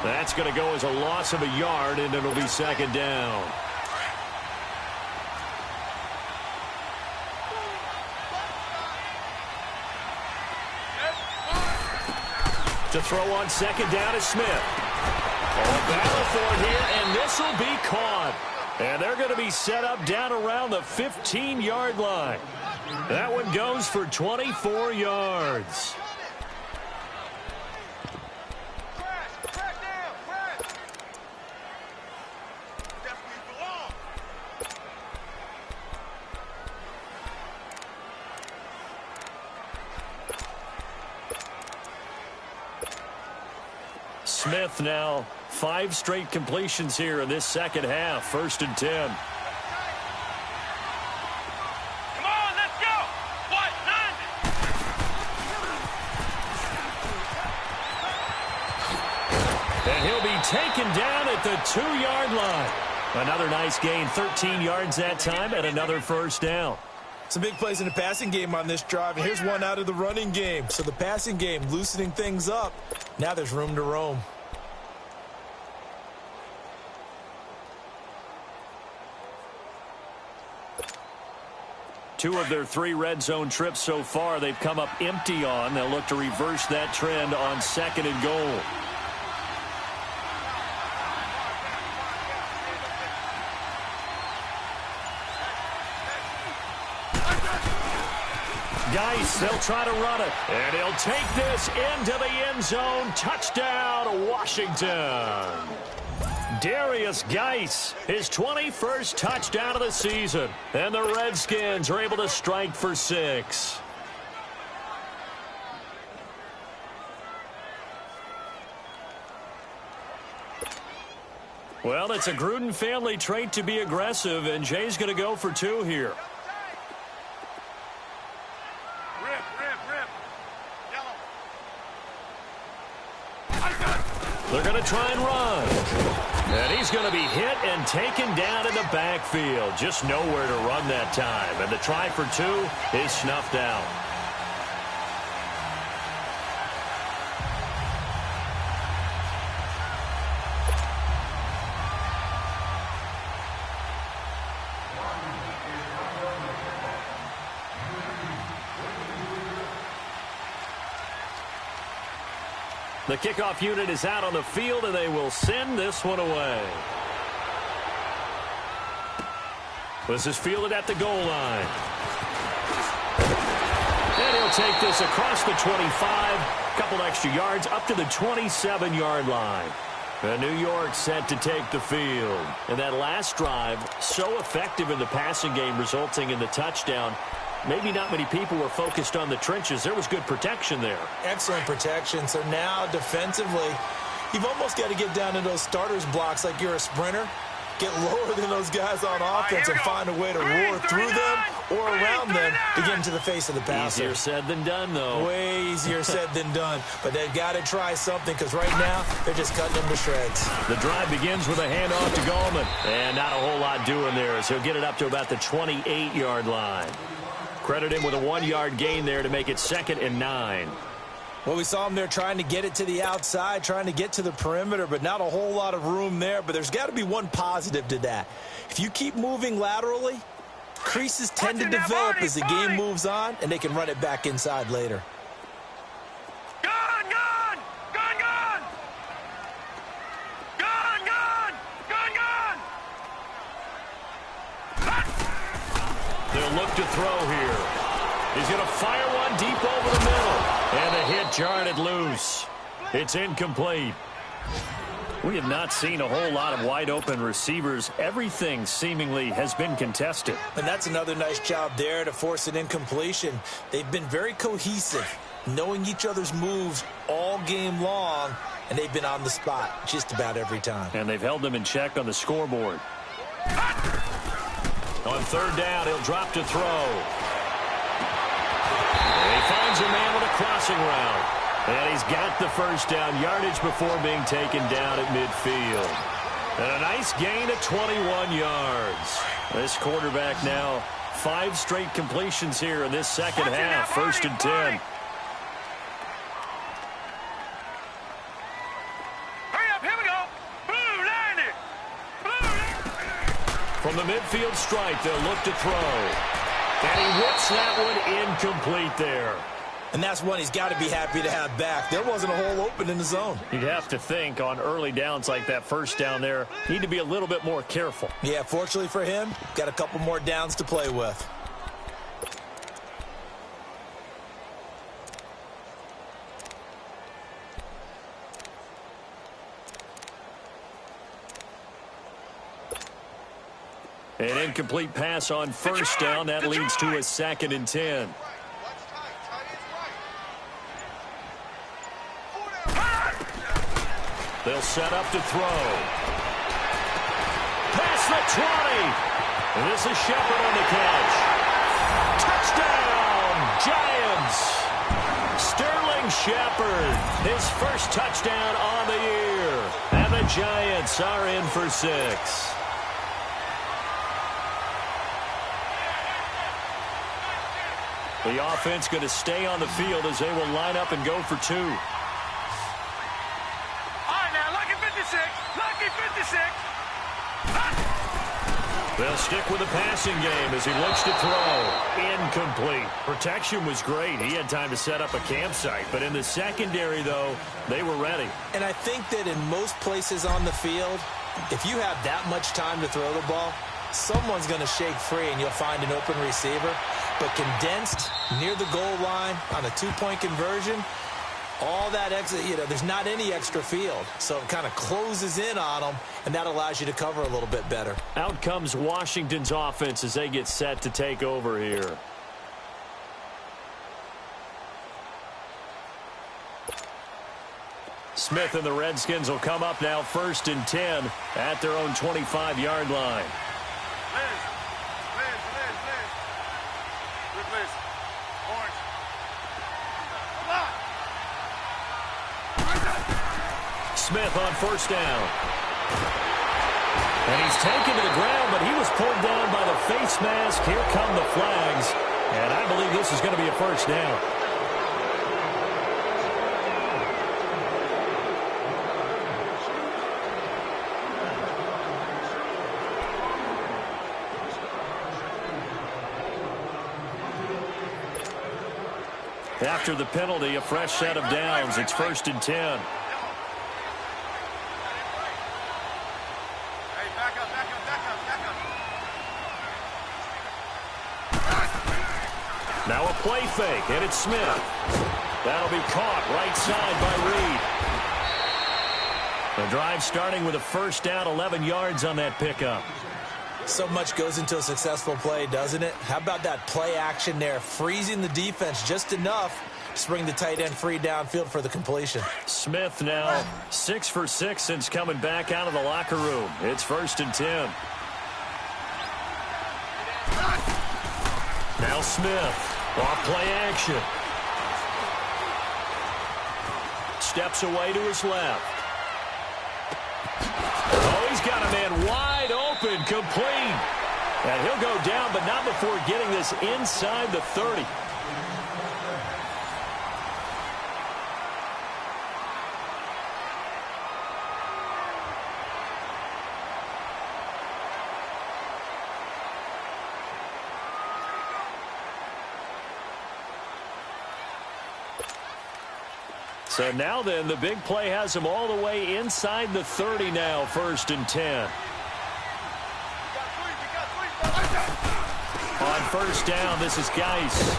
That's going to go as a loss of a yard, and it'll be 2nd down. To throw on 2nd down is Smith. Battle for it here, and this will be caught. And they're going to be set up down around the 15-yard line. That one goes for 24 yards. Smith now 5 straight completions here in this second half. 1st and 10. And he'll be taken down at the 2-yard line. Another nice gain, 13 yards that time, and another 1st down. Some big plays in the passing game on this drive, and here's one out of the running game. So the passing game loosening things up. Now there's room to roam. Two of their 3 red zone trips so far they've come up empty on. They'll look to reverse that trend on 2nd and goal. Geis, they'll try to run it. And he'll take this into the end zone. Touchdown, Washington. Darius Geis, his 21st touchdown of the season. And the Redskins are able to strike for 6. Well, it's a Gruden family trait to be aggressive, and Jay's going to go for 2 here. They're going to try and run. And he's going to be hit and taken down in the backfield. Just nowhere to run that time. And the try for 2 is snuffed out. The kickoff unit is out on the field, and they will send this one away. This is fielded at the goal line. And he'll take this across the 25, a couple extra yards, up to the 27-yard line. And New York set to take the field. And that last drive, so effective in the passing game, resulting in the touchdown. Maybe not many people were focused on the trenches. There was good protection there. Excellent protection. So now defensively, you've almost got to get down to those starters blocks like you're a sprinter. Get lower than those guys on offense and find a way to roar through them or around them to get into the face of the passer. Easier said than done, though. Way easier said than done. But they've got to try something because right now they're just cutting them to shreds. The drive begins with a handoff to Gallman. And not a whole lot doing there as he'll get it up to about the 28-yard line. Credit him with a 1-yard gain there to make it 2nd and 9. Well, we saw him there trying to get it to the outside, trying to get to the perimeter, but not a whole lot of room there. But there's got to be one positive to that. If you keep moving laterally, creases tend to develop as the game moves on, and they can run it back inside later. They'll look to throw here. He's going to fire one deep over the middle. And the hit jarred loose. It's incomplete. We have not seen a whole lot of wide-open receivers. Everything seemingly has been contested. And that's another nice job there to force an incompletion. They've been very cohesive, knowing each other's moves all game long, and they've been on the spot just about every time. And they've held them in check on the scoreboard. On 3rd down, he'll drop to throw. And he finds a man with a crossing route. And he's got the first down yardage before being taken down at midfield. And a nice gain of 21 yards. This quarterback now 5 straight completions here in this second half. 1st and 10. Hurry up, here we go. Blue, line it. From the midfield stripe, they'll look to throw. And he whips that one incomplete there. And that's one he's got to be happy to have back. There wasn't a hole open in the zone. You'd have to think on early downs like that first down there, need to be a little bit more careful. Yeah, fortunately for him, got a couple more downs to play with. An incomplete pass on first down. That leads to a 2nd and 10. They'll set up to throw. Past the 20. And this is Shepard on the catch. Touchdown, Giants. Sterling Shepard, his first touchdown on the year. And the Giants are in for 6. The offense going to stay on the field as they will line up and go for 2. Lucky 56. They'll stick with the passing game as he looks to throw. Incomplete. Protection was great. He had time to set up a campsite. But in the secondary, though, they were ready. And I think that in most places on the field, if you have that much time to throw the ball, someone's going to shake free and you'll find an open receiver. But condensed near the goal line on a 2-point conversion, all that exit, there's not any extra field. So it kind of closes in on them, and that allows you to cover a little bit better. Out comes Washington's offense as they get set to take over here. Smith and the Redskins will come up now 1st and 10 at their own 25-yard line. Smith on first down. And he's taken to the ground, but he was pulled down by the face mask. Here come the flags. And I believe this is going to be a first down. After the penalty, a fresh set of downs. It's 1st and 10. Now a play fake, and it's Smith. That'll be caught right side by Reed. The drive starting with a first down, 11 yards on that pickup. So much goes into a successful play, doesn't it? How about that play action there, freezing the defense just enough to bring the tight end free downfield for the completion. Smith now 6 for 6 since coming back out of the locker room. It's 1st and 10. Now Smith. Off play action. Steps away to his left. Oh, he's got a man wide open, complete. And he'll go down, but not before getting this inside the 30. So now then, the big play has him all the way inside the 30 now, 1st and 10. On first down, this is Geis.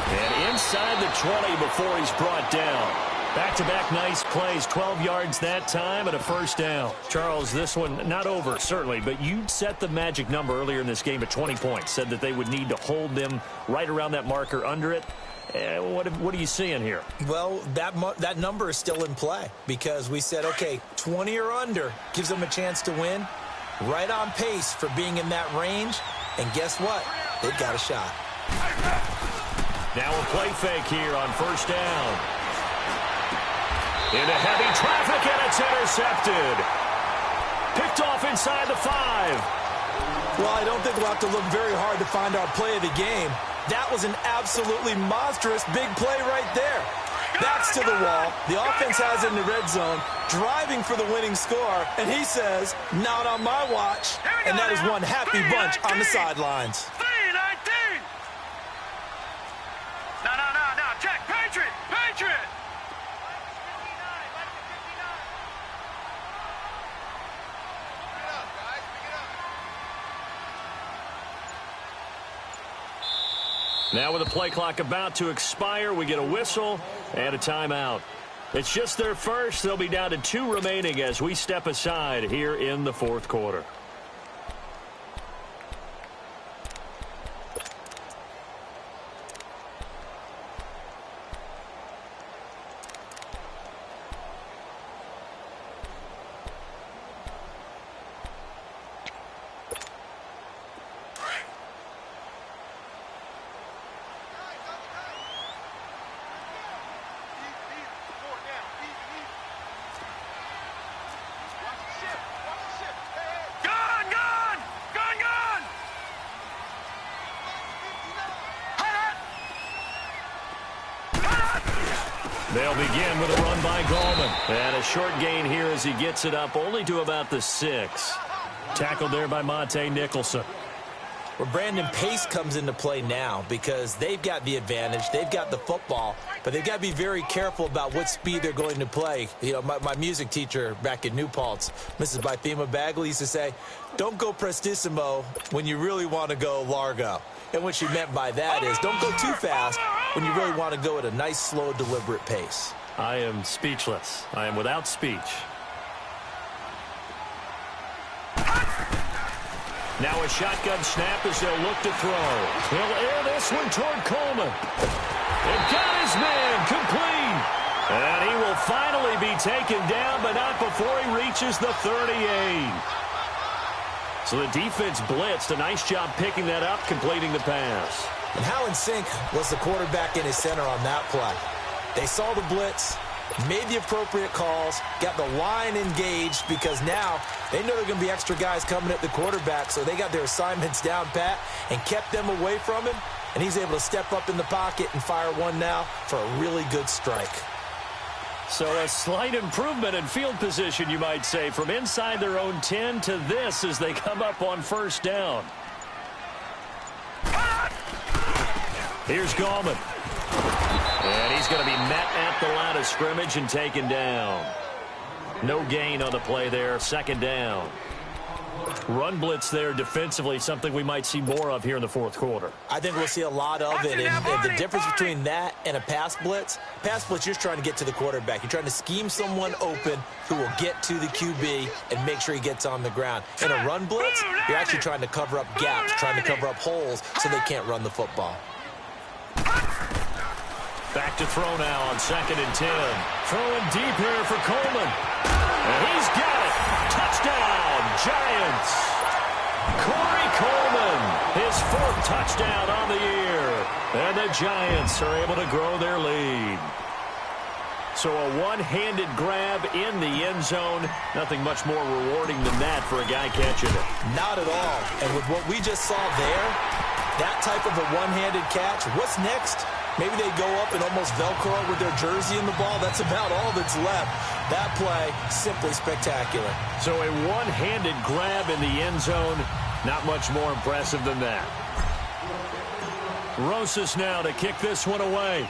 And inside the 20 before he's brought down. Back-to-back nice plays, 12 yards that time and a first down. Charles, this one not over, certainly, but you set the magic number earlier in this game at 20 points. Said that they would need to hold them right around that marker under it. What are you seeing here? Well, that number is still in play because we said, okay, 20 or under gives them a chance to win. Right on pace for being in that range. And guess what? They've got a shot. Now a play fake here on first down. Into heavy traffic, and it's intercepted. Picked off inside the 5. Well, I don't think we'll have to look very hard to find our play of the game. That was an absolutely monstrous big play right there. Backs to the wall. The offense has it in the red zone, driving for the winning score, and he says, not on my watch. And that is one happy bunch on the sidelines. 3-19. No, check. Patriot. Now with the play clock about to expire, we get a whistle and a timeout. It's just their first. They'll be down to 2 remaining as we step aside here in the fourth quarter. They'll begin with a run by Gallman. And a short gain here as he gets it up only to about the 6. Tackled there by Monte Nicholson. Well, Brandon, pace comes into play now because they've got the advantage. They've got the football, but they've got to be very careful about what speed they're going to play. You know, my music teacher back in New Paltz, Mrs. Bythema Bagley, used to say, don't go prestissimo when you really want to go largo. And what she meant by that is don't go too fast when you really want to go at a nice, slow, deliberate pace. I am speechless. I am without speech. Now a shotgun snap as they'll look to throw. He'll air this one toward Coleman. And got his man complete. And he will finally be taken down, but not before he reaches the 38. So the defense blitzed. A nice job picking that up, completing the pass. And how in sync was the quarterback in his center on that play? They saw the blitz, made the appropriate calls, got the line engaged because now they know there are going to be extra guys coming at the quarterback, so they got their assignments down pat and kept them away from him, and he's able to step up in the pocket and fire one now for a really good strike. So a slight improvement in field position, you might say, from inside their own 10 to this as they come up on first down. Here's Gallman. And he's going to be met at the line of scrimmage and taken down. No gain on the play there. Second down. Run blitz there defensively, something we might see more of here in the fourth quarter. I think we'll see a lot of it. And the difference between that and a pass blitz, you're just trying to get to the quarterback. You're trying to scheme someone open who will get to the QB and make sure he gets on the ground. In a run blitz, you're actually trying to cover up gaps, trying to cover up holes so they can't run the football. Back to throw now on 2nd and 10. Throwing deep here for Coleman. And he's got it. Touchdown, Giants. Corey Coleman, his 4th touchdown on the year. And the Giants are able to grow their lead. So a one-handed grab in the end zone. Nothing much more rewarding than that for a guy catching it. Not at all. And with what we just saw there, that type of a one-handed catch, what's next? Maybe they go up and almost Velcro with their jersey in the ball. That's about all that's left. That play, simply spectacular. So a one-handed grab in the end zone, not much more impressive than that. Rosas now to kick this one away.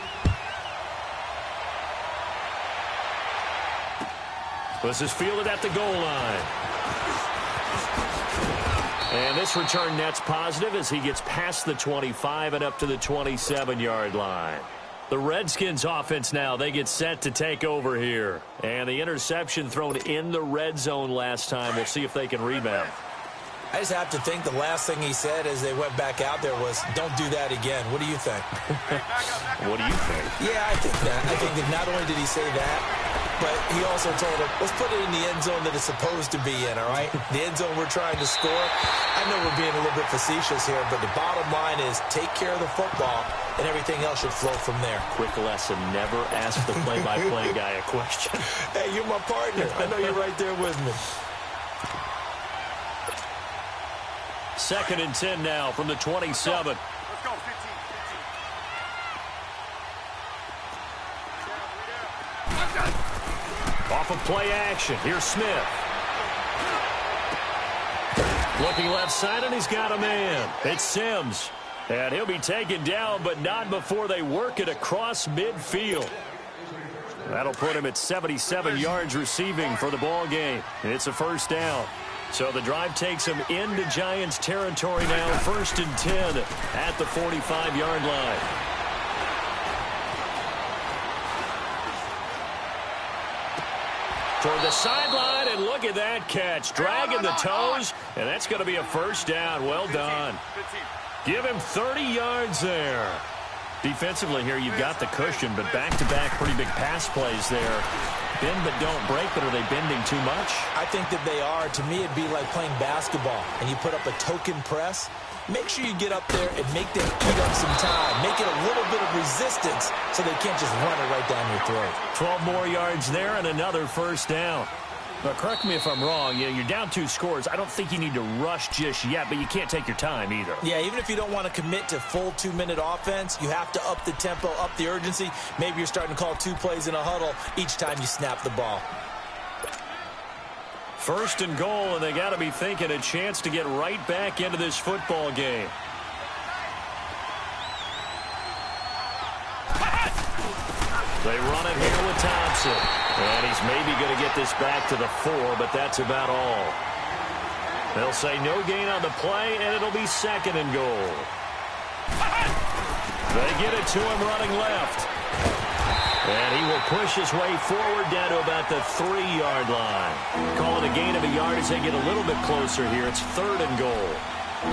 This is fielded at the goal line. And this return net's positive as he gets past the 25 and up to the 27-yard line. The Redskins offense now, they get set to take over here. And the interception thrown in the red zone last time. We'll see if they can rebound. I just have to think the last thing he said as they went back out there was, don't do that again. What do you think? What do you think? Yeah, I think that. I think that not only did he say that, but he also told him, let's put it in the end zone that it's supposed to be in, all right? The end zone we're trying to score. I know we're being a little bit facetious here, but the bottom line is take care of the football, and everything else should flow from there. Quick lesson, never ask the play-by-play guy a question. Hey, you're my partner. I know you're right there with me. 2nd and 10 now from the 27. Let's go, 15. Off of play action. Here's Smith. Looking left side, and he's got a man. It's Sims. And he'll be taken down, but not before they work it across midfield. That'll put him at 77 yards receiving for the ball game. It's a first down. So the drive takes him into Giants territory now. 1st and 10 at the 45-yard line. Toward the sideline, and look at that catch. Dragging the toes, and that's going to be a first down. Well done. Give him 30 yards there. Defensively here, you've got the cushion, but back-to-back pretty big pass plays there. Bend but don't break, but are they bending too much? I think that they are. To me, it'd be like playing basketball, and you put up a token press. Make sure you get up there and make them eat up some time. Make it a little bit of resistance so they can't just run it right down your throat. 12 more yards there and another first down. But correct me if I'm wrong. You're down 2 scores. I don't think you need to rush just yet, but you can't take your time either. Yeah, even if you don't want to commit to full 2-minute offense, you have to up the tempo, up the urgency. Maybe you're starting to call 2 plays in a huddle each time you snap the ball. 1st and goal, and they got to be thinking a chance to get right back into this football game. They run it here with Thompson. And he's maybe going to get this back to the 4, but that's about all. They'll say no gain on the play, and it'll be 2nd and goal. They get it to him running left. And he will push his way forward down to about the 3-yard line. Call it a gain of a yard as they get a little bit closer here. It's 3rd and goal.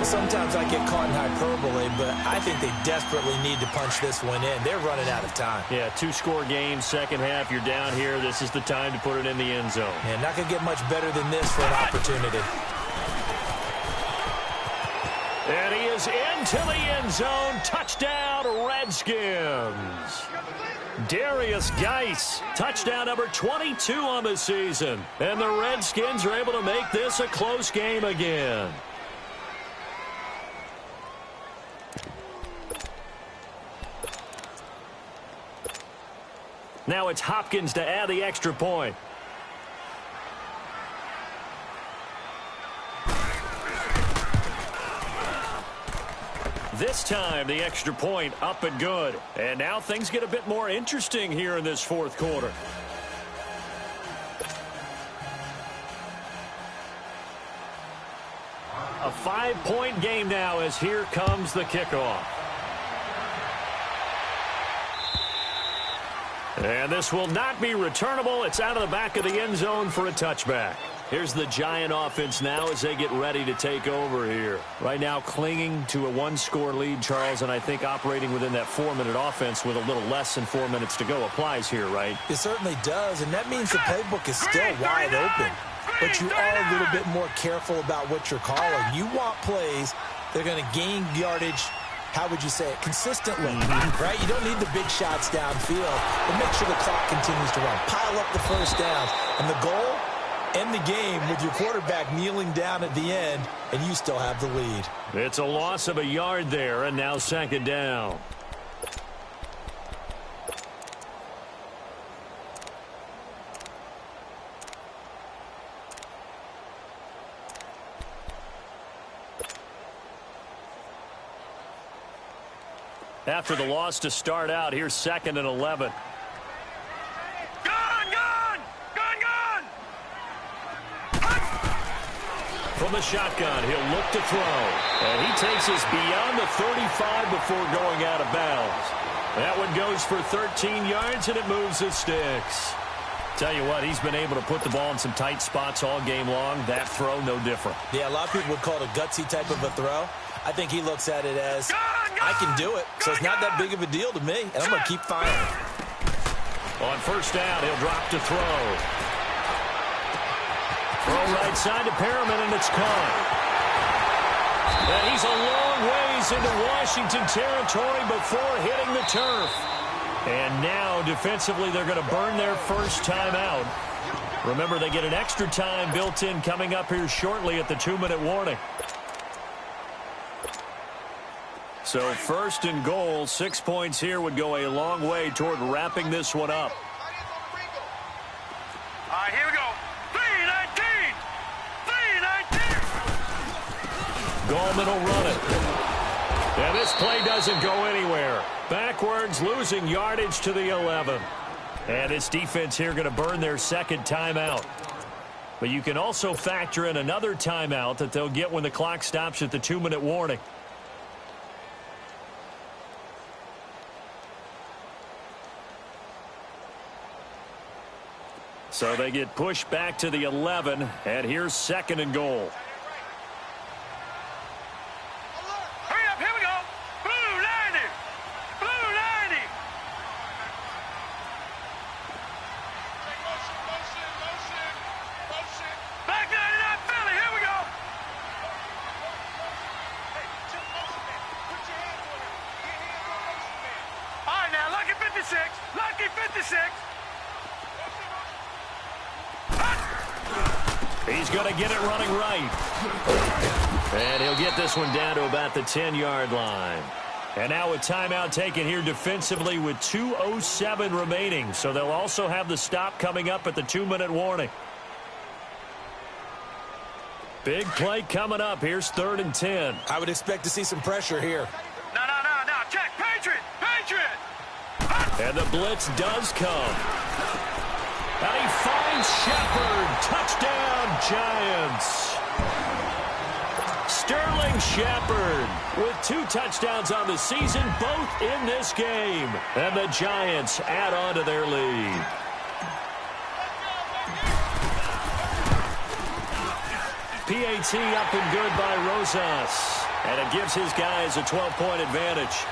Sometimes I get caught in hyperbole, but I think they desperately need to punch this one in. They're running out of time. Yeah, 2-score game, second half. You're down here. This is the time to put it in the end zone. Man, not going to get much better than this for an opportunity. And he is into the end zone. Touchdown, Redskins. Darius Geis, touchdown number 22 on the season. And the Redskins are able to make this a close game again. Now it's Hopkins to add the extra point. This time, the extra point up and good. And now things get a bit more interesting here in this 4th quarter. A 5-point game now as here comes the kickoff. And this will not be returnable. It's out of the back of the end zone for a touchback. Here's the Giant offense now as they get ready to take over here. Right now clinging to a 1-score lead, Charles, and I think operating within that 4-minute offense with a little less than 4 minutes to go applies here, right? It certainly does, and that means the playbook is still wide open. But you are a little bit more careful about what you're calling. You want plays that are going to gain yardage, how would you say it, consistently, right? You don't need the big shots downfield, but make sure the clock continues to run. Pile up the first downs. And the goal, end the game with your quarterback kneeling down at the end, and you still have the lead. It's a loss of a yard there, and now 2nd down. After the loss to start out, here's 2nd and 11. From the shotgun, he'll look to throw. And he takes us beyond the 35 before going out of bounds. That one goes for 13 yards, and it moves the sticks. Tell you what, he's been able to put the ball in some tight spots all game long. That throw, no different. Yeah, a lot of people would call it a gutsy type of a throw. I think he looks at it as, I can do it, so it's not that big of a deal to me, and I'm going to keep firing. On first down, he'll drop to throw. Throw right side to Perriman, and it's caught. And he's a long ways into Washington territory before hitting the turf. And now, defensively, they're going to burn their first timeout. Remember, they get an extra time built in coming up here shortly at the 2-minute warning. So first and goal, 6 points here would go a long way toward wrapping this one up. All right, here we go. 3-19! 3-19! Gallman will run it. And this play doesn't go anywhere. Backwards, losing yardage to the 11. And this defense here going to burn their second timeout. But you can also factor in another timeout that they'll get when the clock stops at the 2-minute warning. So they get pushed back to the 11, and here's second and goal. Hurry up, here we go. Blue 90! Blue 90! Back 99 Philly, here we go. All right, now, lucky 56. Lucky 56. He's going to get it running right. And he'll get this one down to about the 10-yard line. And now a timeout taken here defensively with 2:07 remaining. So they'll also have the stop coming up at the 2-minute warning. Big play coming up. Here's 3rd and 10. I would expect to see some pressure here. No. Check. Patriot. Patriot. And the blitz does come. And he finds Shepard. Touchdown, Giants. Sterling Shepard with 2 touchdowns on the season, both in this game. And the Giants add on to their lead. PAT up and good by Rosas. And it gives his guys a 12-point advantage.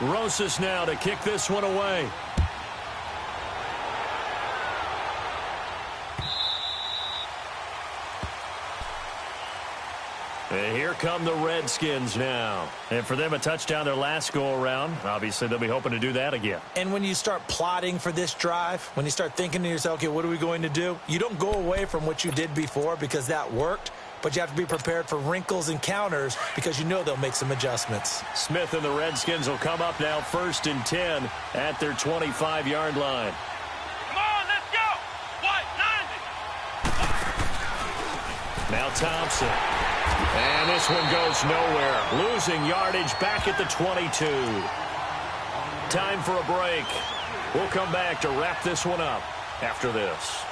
Rosas now to kick this one away. And here come the Redskins now. And for them, a touchdown their last go-around. Obviously, they'll be hoping to do that again. And when you start plotting for this drive, when you start thinking to yourself, okay, what are we going to do? You don't go away from what you did before because that worked. But you have to be prepared for wrinkles and counters because you know they'll make some adjustments. Smith and the Redskins will come up now 1st and 10 at their 25-yard line. Come on, let's go. White 90. Now Thompson. And this one goes nowhere. Losing yardage back at the 22. Time for a break. We'll come back to wrap this one up after this.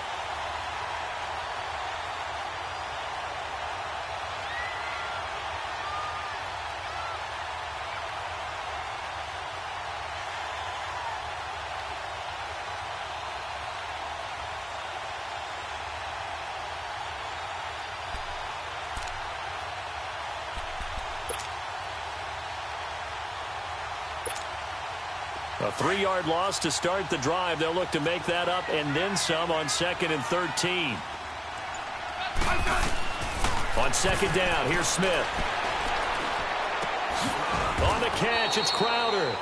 A 3-yard loss to start the drive. They'll look to make that up and then some on 2nd and 13. On 2nd down, here's Smith. On the catch, it's Crowder.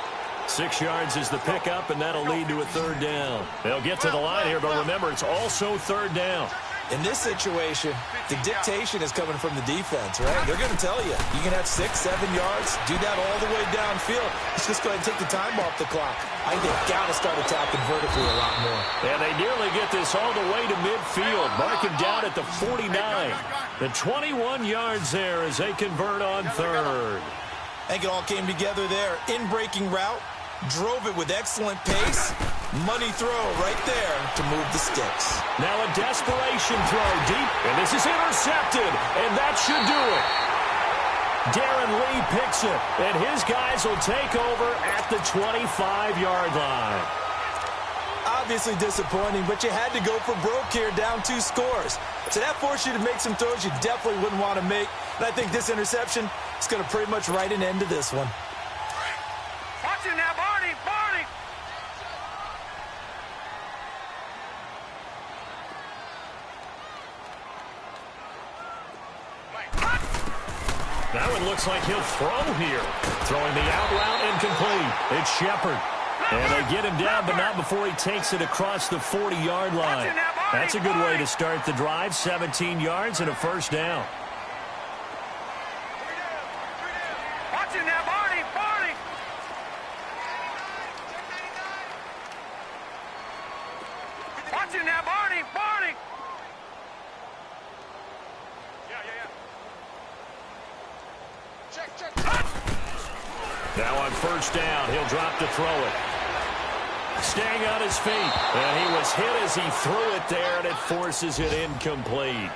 6 yards is the pickup, and that'll lead to a 3rd down. They'll get to the line here, but remember, it's also 3rd down. In this situation, the dictation is coming from the defense, right? They're going to tell you can have 6, 7 yards, do that all the way downfield. Let's just go ahead and take the time off the clock. I think they've got to start attacking vertically a lot more. And they nearly get this all the way to midfield. Mark him down at the 49. The 21 yards there as they convert on 3rd. I think it all came together there. In-breaking route, drove it with excellent pace. Money throw right there to move the sticks. Now a desperation throw deep, and this is intercepted, and that should do it. Darren Lee picks it, and his guys will take over at the 25-yard line. I obviously disappointing, but you had to go for broke here, down 2 scores. So that forced you to make some throws you definitely wouldn't want to make. And I think this interception is going to pretty much write an end to this one. Watch it now, Barney! Barney! That one looks like he'll throw here. Throwing the out route incomplete. It's Shepard. And they get him down, but not before he takes it across the 40-yard line. That's a good way to start the drive. 17 yards and a first down. Watch it now, Barney! Barney! Watch it now, Barney! Barney! Now on first down, he'll drop to throw it. Staying on his feet. And he was hit as he threw it there, and it forces it incomplete.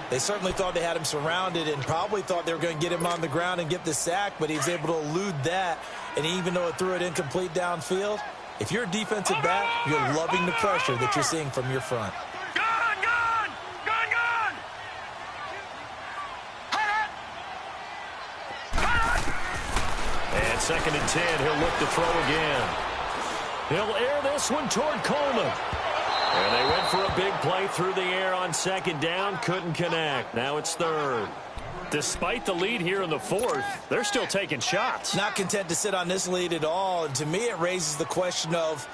They certainly thought they had him surrounded and probably thought they were going to get him on the ground and get the sack, but he was able to elude that. And even though it threw it incomplete downfield, if you're a defensive back, you're loving the pressure that you're seeing from your front. Gun! Gun! Gun! Gun! And 2nd and 10, he'll look to throw again. He'll air this one toward Coleman. And they went for a big play through the air on 2nd down. Couldn't connect. Now it's 3rd. Despite the lead here in the 4th, they're still taking shots. Not content to sit on this lead at all. And to me, it raises the question of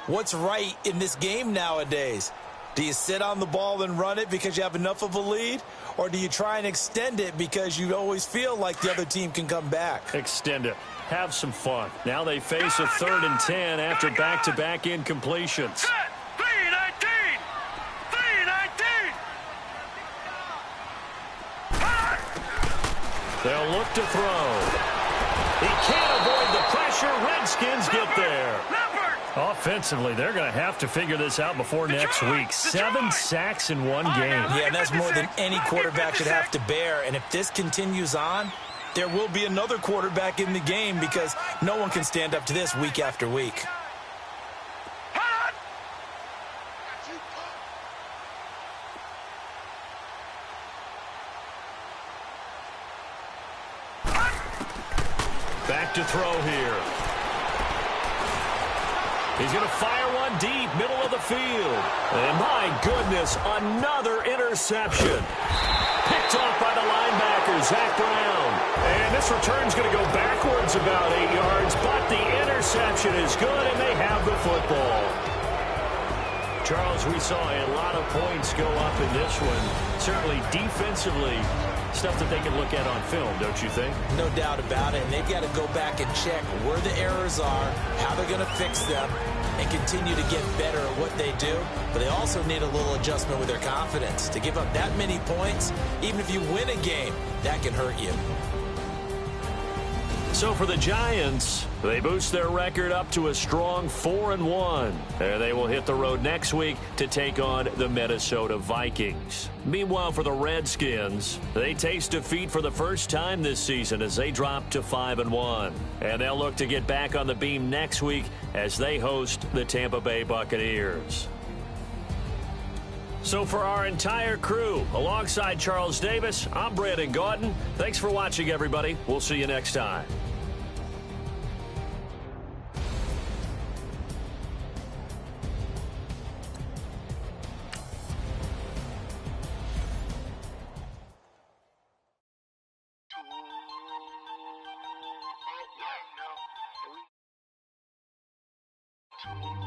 what's right in this game nowadays. Do you sit on the ball and run it because you have enough of a lead? Or do you try and extend it because you always feel like the other team can come back? Extend it. Have some fun. Now they face a 3rd and 10 after back-to-back incompletions. Set! 3-19! 3-19! They'll look to throw. He can't avoid the pressure. Redskins get there. Offensively, they're going to have to figure this out before next week. 7 sacks in one game. Yeah, and that's more than any quarterback should have to bear. And if this continues on, there will be another quarterback in the game because no one can stand up to this week after week. Back to throw here. He's going to fire one deep, middle of the field. And my goodness, another interception. Picked off by the linebacker, Zach Brown. And this return's going to go backwards about 8 yards, but the interception is good, and they have the football. Charles, we saw a lot of points go up in this one. Certainly defensively, stuff that they can look at on film, don't you think? No doubt about it, and they've got to go back and check where the errors are, how they're going to fix them, and continue to get better at what they do. But they also need a little adjustment with their confidence. To give up that many points, even if you win a game, that can hurt you. So for the Giants, they boost their record up to a strong 4-1. And they will hit the road next week to take on the Minnesota Vikings. Meanwhile, for the Redskins, they taste defeat for the first time this season as they drop to 5-1. And they'll look to get back on the beam next week as they host the Tampa Bay Buccaneers. So for our entire crew, alongside Charles Davis, I'm Brandon Gaudin. Thanks for watching, everybody. We'll see you next time. Two.